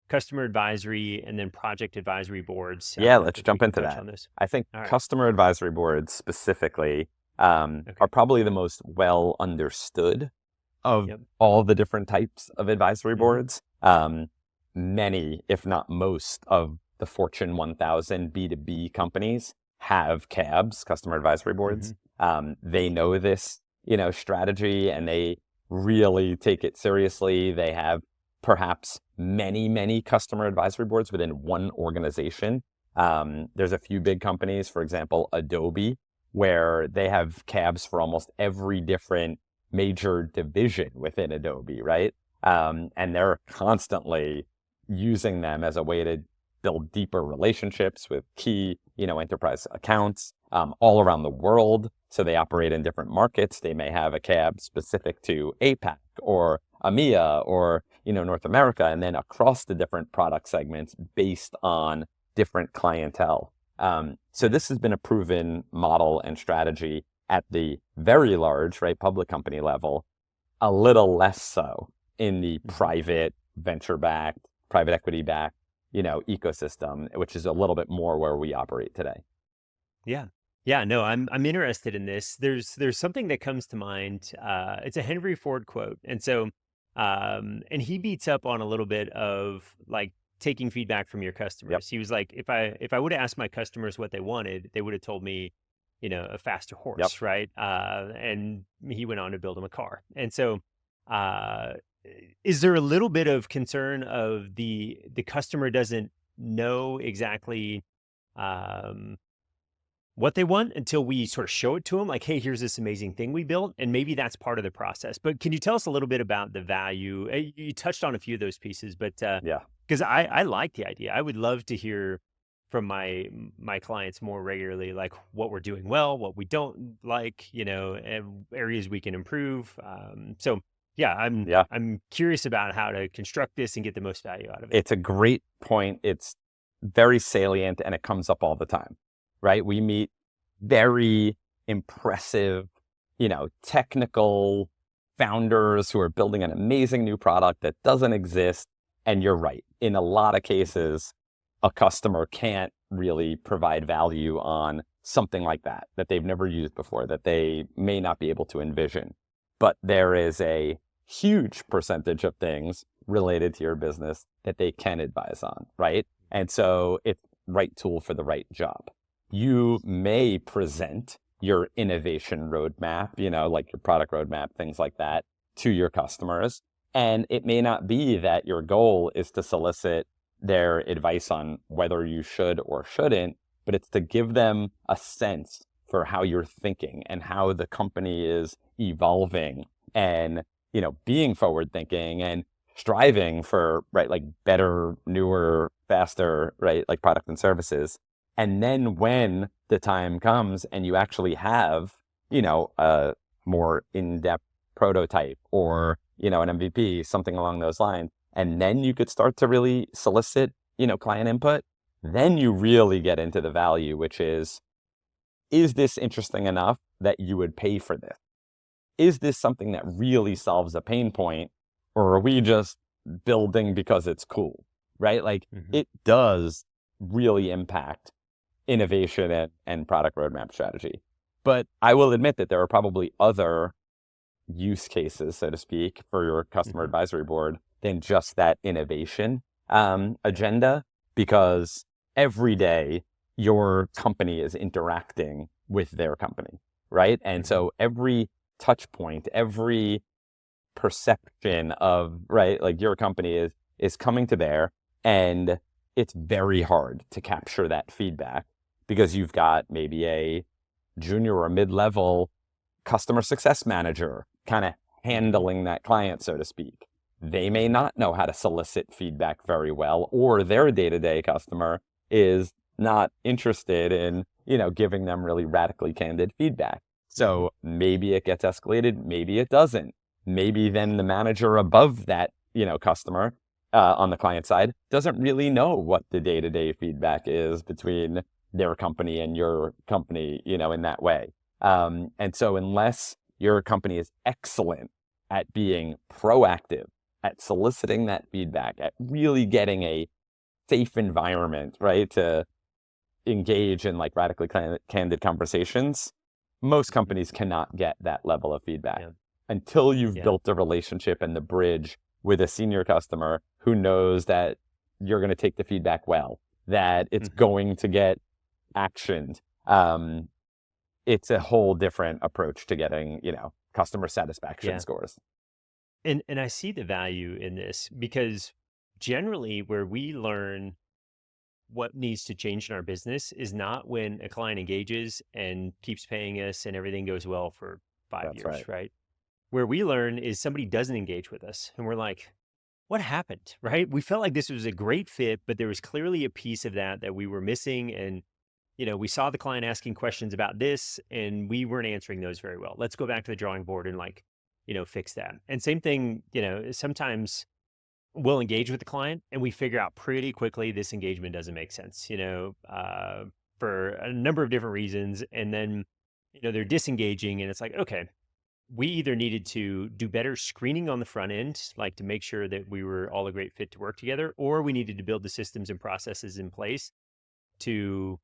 customer advisory and then project advisory boards. Yeah, let's jump into that. I think customer advisory boards specifically are probably the most well understood of all the different types of advisory boards. Many, if not most, of the Fortune 1000 B2B companies have CABs, customer advisory boards. They know this, strategy, and they really take it seriously. They have perhaps many customer advisory boards within one organization. There's a few big companies, for example, Adobe, where they have CABs for almost every different major division within Adobe, right? And they're constantly using them as a way to build deeper relationships with key, enterprise accounts all around the world. So they operate in different markets. They may have a CAB specific to APAC or EMEA or, North America, and then across the different product segments based on different clientele. So this has been a proven model and strategy at the very large, right, public company level, a little less so in the private, venture-backed, private equity-backed, ecosystem, which is a little bit more where we operate today. Yeah, no, I'm interested in this. There's something that comes to mind. It's a Henry Ford quote, and so and he beats up on a little bit of like taking feedback from your customers. He was like, if I would have asked my customers what they wanted, they would have told me, a faster horse, right? And he went on to build them a car, and so. Is there a little bit of concern of the customer doesn't know exactly what they want until we sort of show it to them? Like, hey, here's this amazing thing we built, and maybe that's part of the process. But can you tell us a little bit about the value? You touched on a few of those pieces, but because I like the idea. I would love to hear from my clients more regularly, like what we're doing well, what we don't like, areas we can improve. So. Yeah, I'm curious about how to construct this and get the most value out of it. It's a great point. It's very salient, and it comes up all the time, right? We meet very impressive, technical founders who are building an amazing new product that doesn't exist. And you're right. In a lot of cases, a customer can't really provide value on something like that they've never used before, that they may not be able to envision. But there is a huge percentage of things related to your business that they can advise on, right? And so it's right tool for the right job. You may present your innovation roadmap, like your product roadmap, things like that, to your customers. And it may not be that your goal is to solicit their advice on whether you should or shouldn't, but it's to give them a sense for how you're thinking and how the company is evolving and, being forward thinking and striving for, right, like better, newer, faster, right, like product and services. And then when the time comes and you actually have, a more in-depth prototype or an MVP, something along those lines. And then you could start to really solicit, client input. Then you really get into the value, which is this interesting enough that you would pay for this? Is this something that really solves a pain point, or are we just building because it's cool, right? Like it does really impact innovation and product roadmap strategy. But I will admit that there are probably other use cases, so to speak, for your customer advisory board than just that innovation agenda, because every day your company is interacting with their company, right? And so every touch point, every perception of, right, like your company is coming to bear, and it's very hard to capture that feedback because you've got maybe a junior or mid-level customer success manager kind of handling that client, so to speak. They may not know how to solicit feedback very well, or their day-to-day customer is not interested in, giving them really radically candid feedback. So maybe it gets escalated, maybe it doesn't. Maybe then the manager above that, customer on the client side doesn't really know what the day-to-day feedback is between their company and your company, in that way. And so unless your company is excellent at being proactive, at soliciting that feedback, at really getting a safe environment, right, to engage in like radically candid conversations, most companies cannot get that level of feedback until you've built a relationship and the bridge with a senior customer who knows that you're going to take the feedback well, that it's going to get actioned. It's a whole different approach to getting, customer satisfaction scores. And I see the value in this because generally where we learn what needs to change in our business is not when a client engages and keeps paying us and everything goes well for 5 years, right? Where we learn is somebody doesn't engage with us and we're like, what happened, right? We felt like this was a great fit, but there was clearly a piece of that we were missing. And, we saw the client asking questions about this and we weren't answering those very well. Let's go back to the drawing board and fix that. And same thing, sometimes we'll engage with the client and we figure out pretty quickly this engagement doesn't make sense, for a number of different reasons. And then, they're disengaging and it's like, okay, we either needed to do better screening on the front end, like to make sure that we were all a great fit to work together, or we needed to build the systems and processes in place to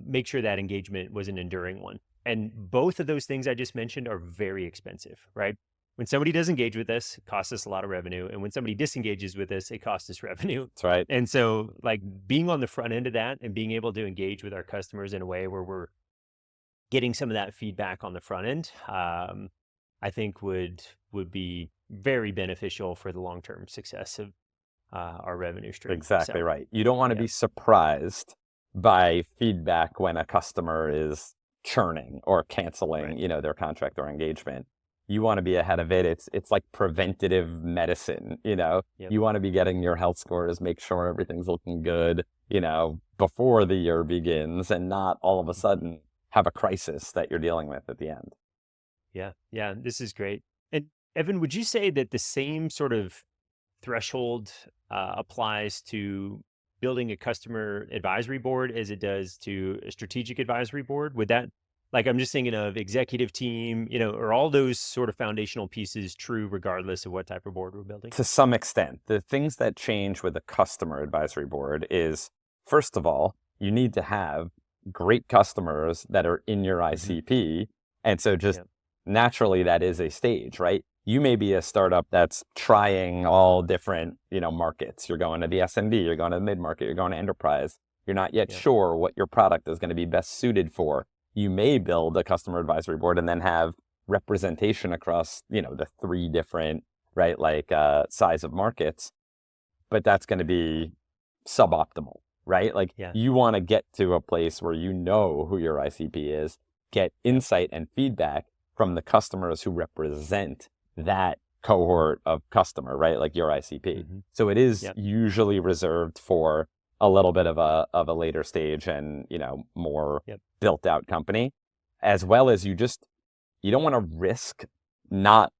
make sure that engagement was an enduring one. And both of those things I just mentioned are very expensive, right? When somebody does engage with us, it costs us a lot of revenue. And when somebody disengages with us, it costs us revenue. That's right. And so like being on the front end of that and being able to engage with our customers in a way where we're getting some of that feedback on the front end, I think would be very beneficial for the long-term success of our revenue stream. Exactly right. You don't want to be surprised by feedback when a customer is churning or canceling, their contract or engagement. You want to be ahead of it. It's like preventative medicine, You want to be getting your health scores, make sure everything's looking good, before the year begins, and not all of a sudden have a crisis that you're dealing with at the end. Yeah, this is great. And Evan, would you say that the same sort of threshold applies to building a customer advisory board as it does to a strategic advisory board? Would that, like, I'm just thinking of executive team, are all those sort of foundational pieces true regardless of what type of board we're building? To some extent. The things that change with a customer advisory board is, first of all, you need to have great customers that are in your ICP. And so just naturally that is a stage, right? You may be a startup that's trying all different, markets. You're going to the SMB, you're going to the mid-market, you're going to enterprise. You're not yet sure what your product is going to be best suited for. You may build a customer advisory board and then have representation across, the 3 different, right, like size of markets, but that's going to be suboptimal, right? Like you want to get to a place where you know who your ICP is, get insight and feedback from the customers who represent that cohort of customer, right? Like your ICP. So it is usually reserved for a little bit of a later stage and, more built out company, as well as you don't want to risk not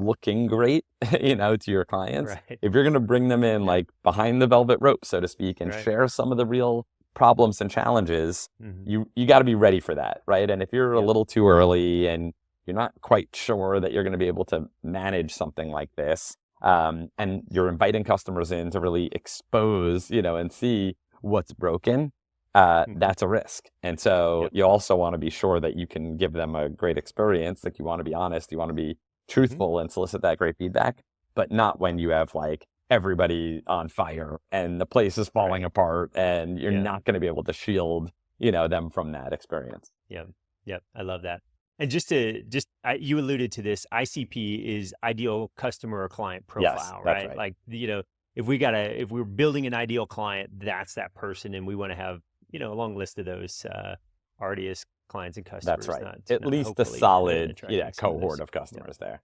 looking great, to your clients, Right. if you're going to bring them in Yeah. like behind the velvet rope, so to speak, and Right. share some of the real problems and challenges, Hmm. you got to be ready for that, right? And if you're a Yep. little too early and you're not quite sure that you're going to be able to manage something like this, and you're inviting customers in to really expose, and see what's broken, Hmm. that's a risk. And so Yep. you also want to be sure that you can give them a great experience. Like, you want to be honest, you want to be Hmm. truthful and solicit that great feedback, but not when you have like everybody on fire and the place is falling Right. apart and you're Yeah. not going to be able to shield, them from that experience. Yep. Yep. I love that. And you alluded to this. ICP is ideal customer or client Yes, profile, that's right? right. Like, if we're building an ideal client, that's that person, and we want to have a long list of those already as clients and That's customers, right. At not least a hopefully solid, attracting some of cohort those. of Yeah. customers there.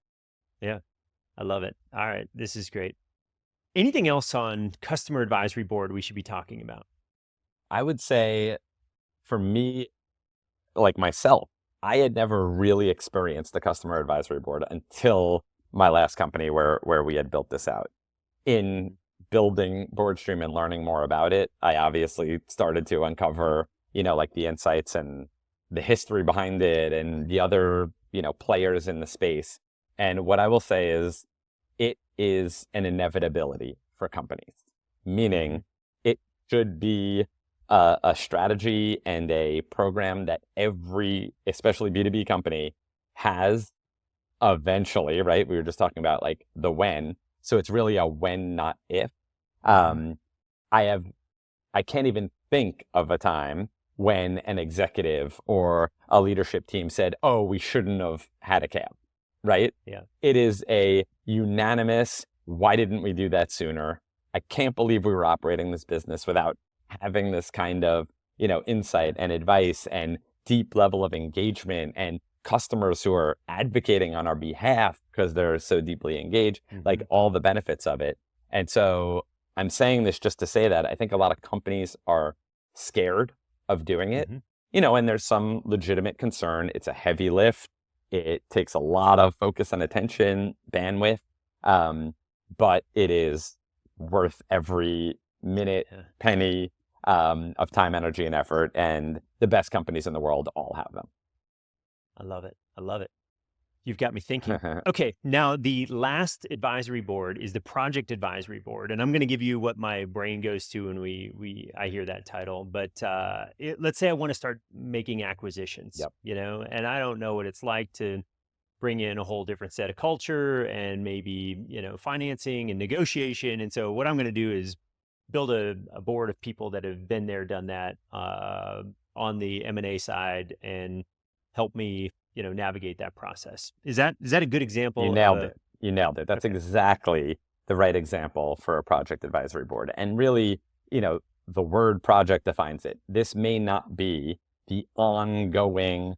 Yeah. I love it. All right. This is great. Anything else on customer advisory board we should be talking about? I would say for me, like myself, I had never really experienced the customer advisory board until my last company where we had built this out. In building BoardStream and learning more about it, I obviously started to uncover, like the insights and the history behind it and the other, players in the space. And what I will say is it is an inevitability for companies, Hmm. meaning it should be a strategy and a program that every, especially B2B company, has eventually, right? We were just talking about like the when. So it's really a when, not if. Hmm. Um, I have, I can't even think of a time when an executive or a leadership team said, oh, we shouldn't have had a cab, right? Yeah. It is a unanimous, why didn't we do that sooner? I can't believe we were operating this business without having this kind of, Yeah. insight and advice and deep level of engagement and customers who are advocating on our behalf because they're so deeply engaged, like Hmm. all the benefits of it. And so I'm saying this just to say that I think a lot of companies are scared of doing it, Hmm. and there's some legitimate concern. It's a heavy lift. It takes a lot of focus and attention, bandwidth, um, but it is worth every minute, Yeah. penny of time, energy, and effort. And the best companies in the world all have them. I love it. I love it. You've got me thinking. Okay, now the last advisory board is the project advisory board, and I'm going to give you what my brain goes to when I hear that title. But let's say I want to start making acquisitions, Yep. and I don't know what it's like to bring in a whole different set of culture and maybe financing and negotiation. And so what I'm going to do is build a board of people that have been there, done that on the M&A side, and help me navigate that process. Is that a good You example of nailed a? it. You nailed it. That's Okay. exactly the right example for a project advisory board. And really, the word project defines it. This may not be the ongoing,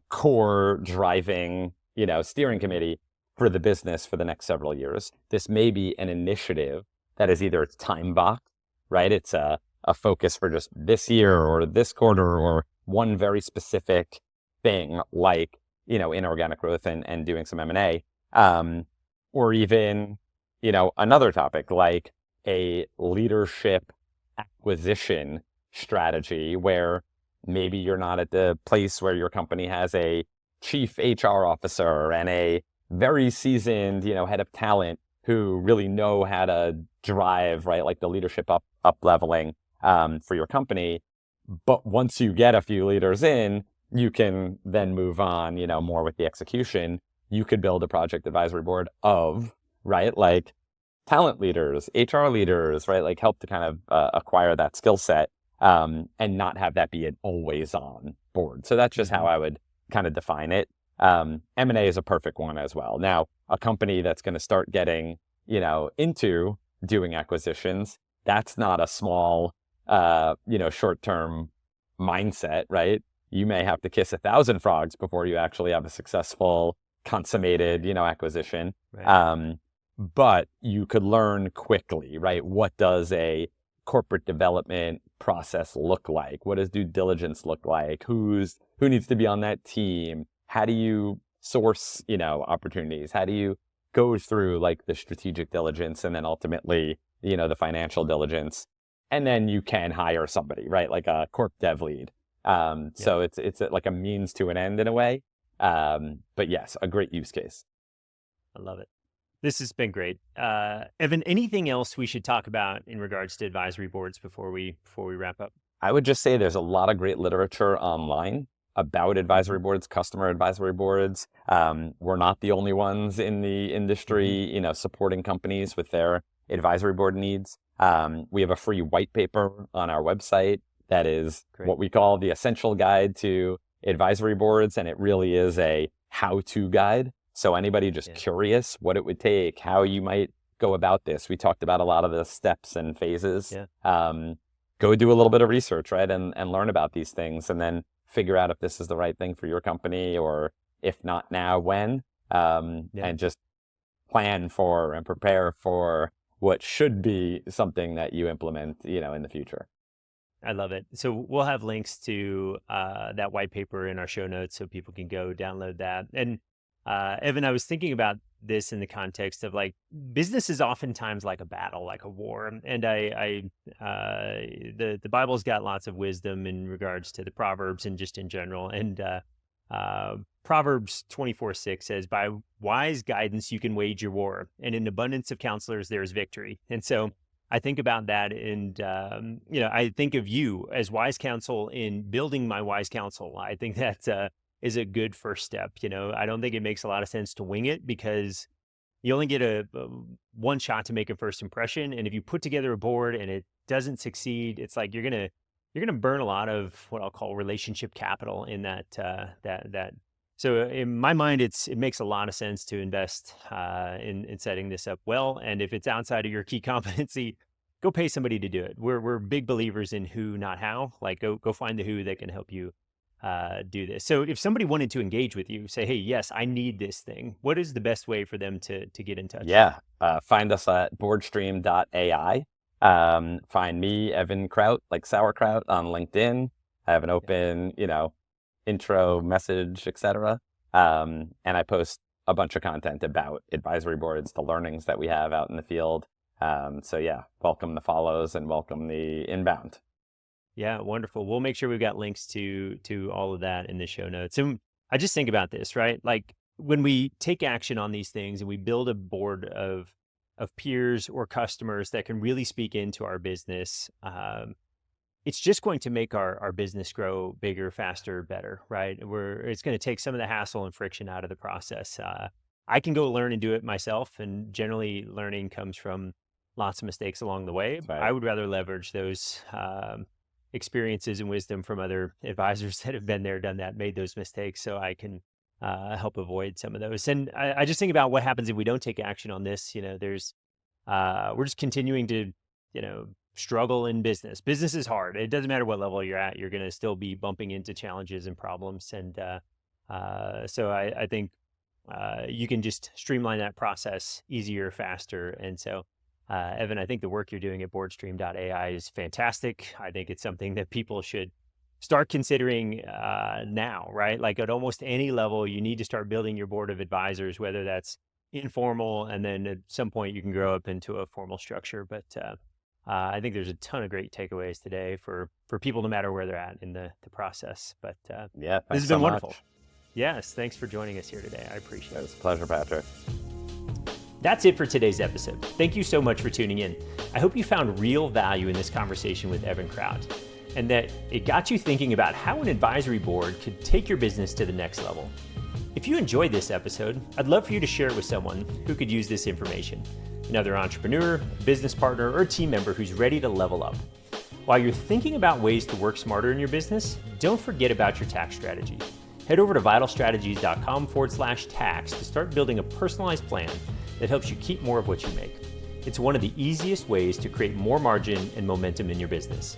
core driving, steering Mhm. committee for the business for the next several years. This may be an initiative that is either time boxed, right? It's a focus for just this year or this quarter or one very specific thing like, inorganic growth and doing some M&A, um, or even, another topic like a leadership acquisition strategy where maybe you're not at the place where your company has a chief HR officer and a very seasoned, head of talent who really know how to drive, right, like the leadership up leveling for your company. But once you get a few leaders in, you can then move on, more with the execution. You could build a project advisory board of, right, like talent leaders, HR leaders, right, like help to kind of acquire that skill set, and not have that be an always on board. So that's just how Mhm. I would kind of define it. M&A is a perfect one as well. Now, a company that's going to start getting, into doing acquisitions, that's not a small, short-term mindset, right? You may have to kiss 1,000 frogs before you actually have a successful, consummated, acquisition. Right. But you could learn quickly, right? What does a corporate development process look like? What does due diligence look like? Who needs to be on that team? How do you source, opportunities? How do you go through like the strategic diligence and then ultimately, the financial diligence. And then you can hire somebody, right? Like a corp dev lead. So it's like a means to an end in a way. But yes, a great use case. I love it. This has been great. Evan, anything else we should talk about in regards to advisory boards before we wrap up? I would just say there's a lot of great literature online about advisory boards, customer advisory boards. We're not the only ones in the industry, supporting companies with their advisory board needs. We have a free white paper on our website that is what we call the essential guide to advisory boards. And it really is a how-to guide. So anybody just curious what it would take, how you might go about this. We talked about a lot of the steps and phases. Go do a little bit of research, right? And learn about these things and then figure out if this is the right thing for your company, or if not now, when, and just plan for and prepare for what should be something that you implement, in the future. I love it. So we'll have links to that white paper in our show notes so people can go download that. And Evan, I was thinking about this in the context of like business is oftentimes like a battle, like a war. And the Bible's got lots of wisdom in regards to the Proverbs and just in general. And Proverbs 24:6 says, by wise guidance, you can wage your war, and in abundance of counselors, there is victory. And so I think about that. And, I think of you as wise counsel in building my wise counsel. I think that is a good first step. I don't think it makes a lot of sense to wing it, because you only get a one shot to make a first impression. And if you put together a board and it doesn't succeed, it's like you're gonna burn a lot of what I'll call relationship capital in that. So in my mind, it makes a lot of sense to invest in setting this up well. And if it's outside of your key competency, go pay somebody to do it. We're big believers in who, not how. Like go find the who that can help you do this. So if somebody wanted to engage with you, say, hey, yes, I need this thing, what is the best way for them to get in touch? Find us at boardstream.ai. Find me, Evan Kraut, like sauerkraut, on LinkedIn. I have an open, intro message, etc. And I post a bunch of content about advisory boards, the learnings that we have out in the field. Welcome the follows and welcome the inbound. Yeah, wonderful. We'll make sure we've got links to all of that in the show notes. And I just think about this, right? Like when we take action on these things and we build a board of peers or customers that can really speak into our business, it's just going to make our business grow bigger, faster, better, right? It's going to take some of the hassle and friction out of the process. I can go learn and do it myself, and generally learning comes from lots of mistakes along the way. Right. I would rather leverage those experiences and wisdom from other advisors that have been there, done that, made those mistakes, so I can help avoid some of those. And I just think about what happens if we don't take action on this. We're just continuing to, struggle in business. Business is hard. It doesn't matter what level you're at. You're going to still be bumping into challenges and problems. And so I think you can just streamline that process easier, faster. And so, Evan, I think the work you're doing at boardstream.ai is fantastic. I think it's something that people should start considering now, right? Like at almost any level, you need to start building your board of advisors, whether that's informal, and then at some point you can grow up into a formal structure. But I think there's a ton of great takeaways today for people, no matter where they're at in the process. But this has been wonderful. Yes, thanks for joining us here today. I appreciate it. It's a pleasure, Patrick. That's it for today's episode. Thank you so much for tuning in. I hope you found real value in this conversation with Evan Kraut, and that it got you thinking about how an advisory board could take your business to the next level. If you enjoyed this episode, I'd love for you to share it with someone who could use this information. Another entrepreneur, business partner, or team member who's ready to level up. While you're thinking about ways to work smarter in your business, don't forget about your tax strategy. Head over to vitalstrategies.com/tax to start building a personalized plan that helps you keep more of what you make. It's one of the easiest ways to create more margin and momentum in your business.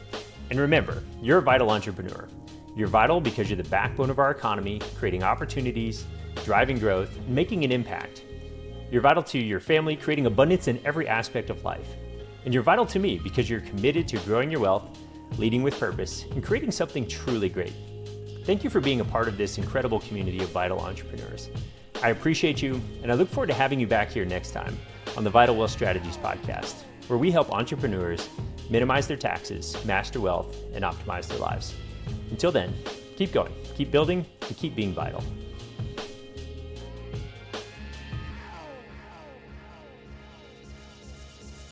And remember, you're a vital entrepreneur. You're vital because you're the backbone of our economy, creating opportunities, driving growth, and making an impact. You're vital to your family, creating abundance in every aspect of life. And you're vital to me because you're committed to growing your wealth, leading with purpose, and creating something truly great. Thank you for being a part of this incredible community of vital entrepreneurs. I appreciate you, and I look forward to having you back here next time on the Vital Wealth Strategies podcast, where we help entrepreneurs minimize their taxes, master wealth, and optimize their lives. Until then, keep going, keep building, and keep being vital.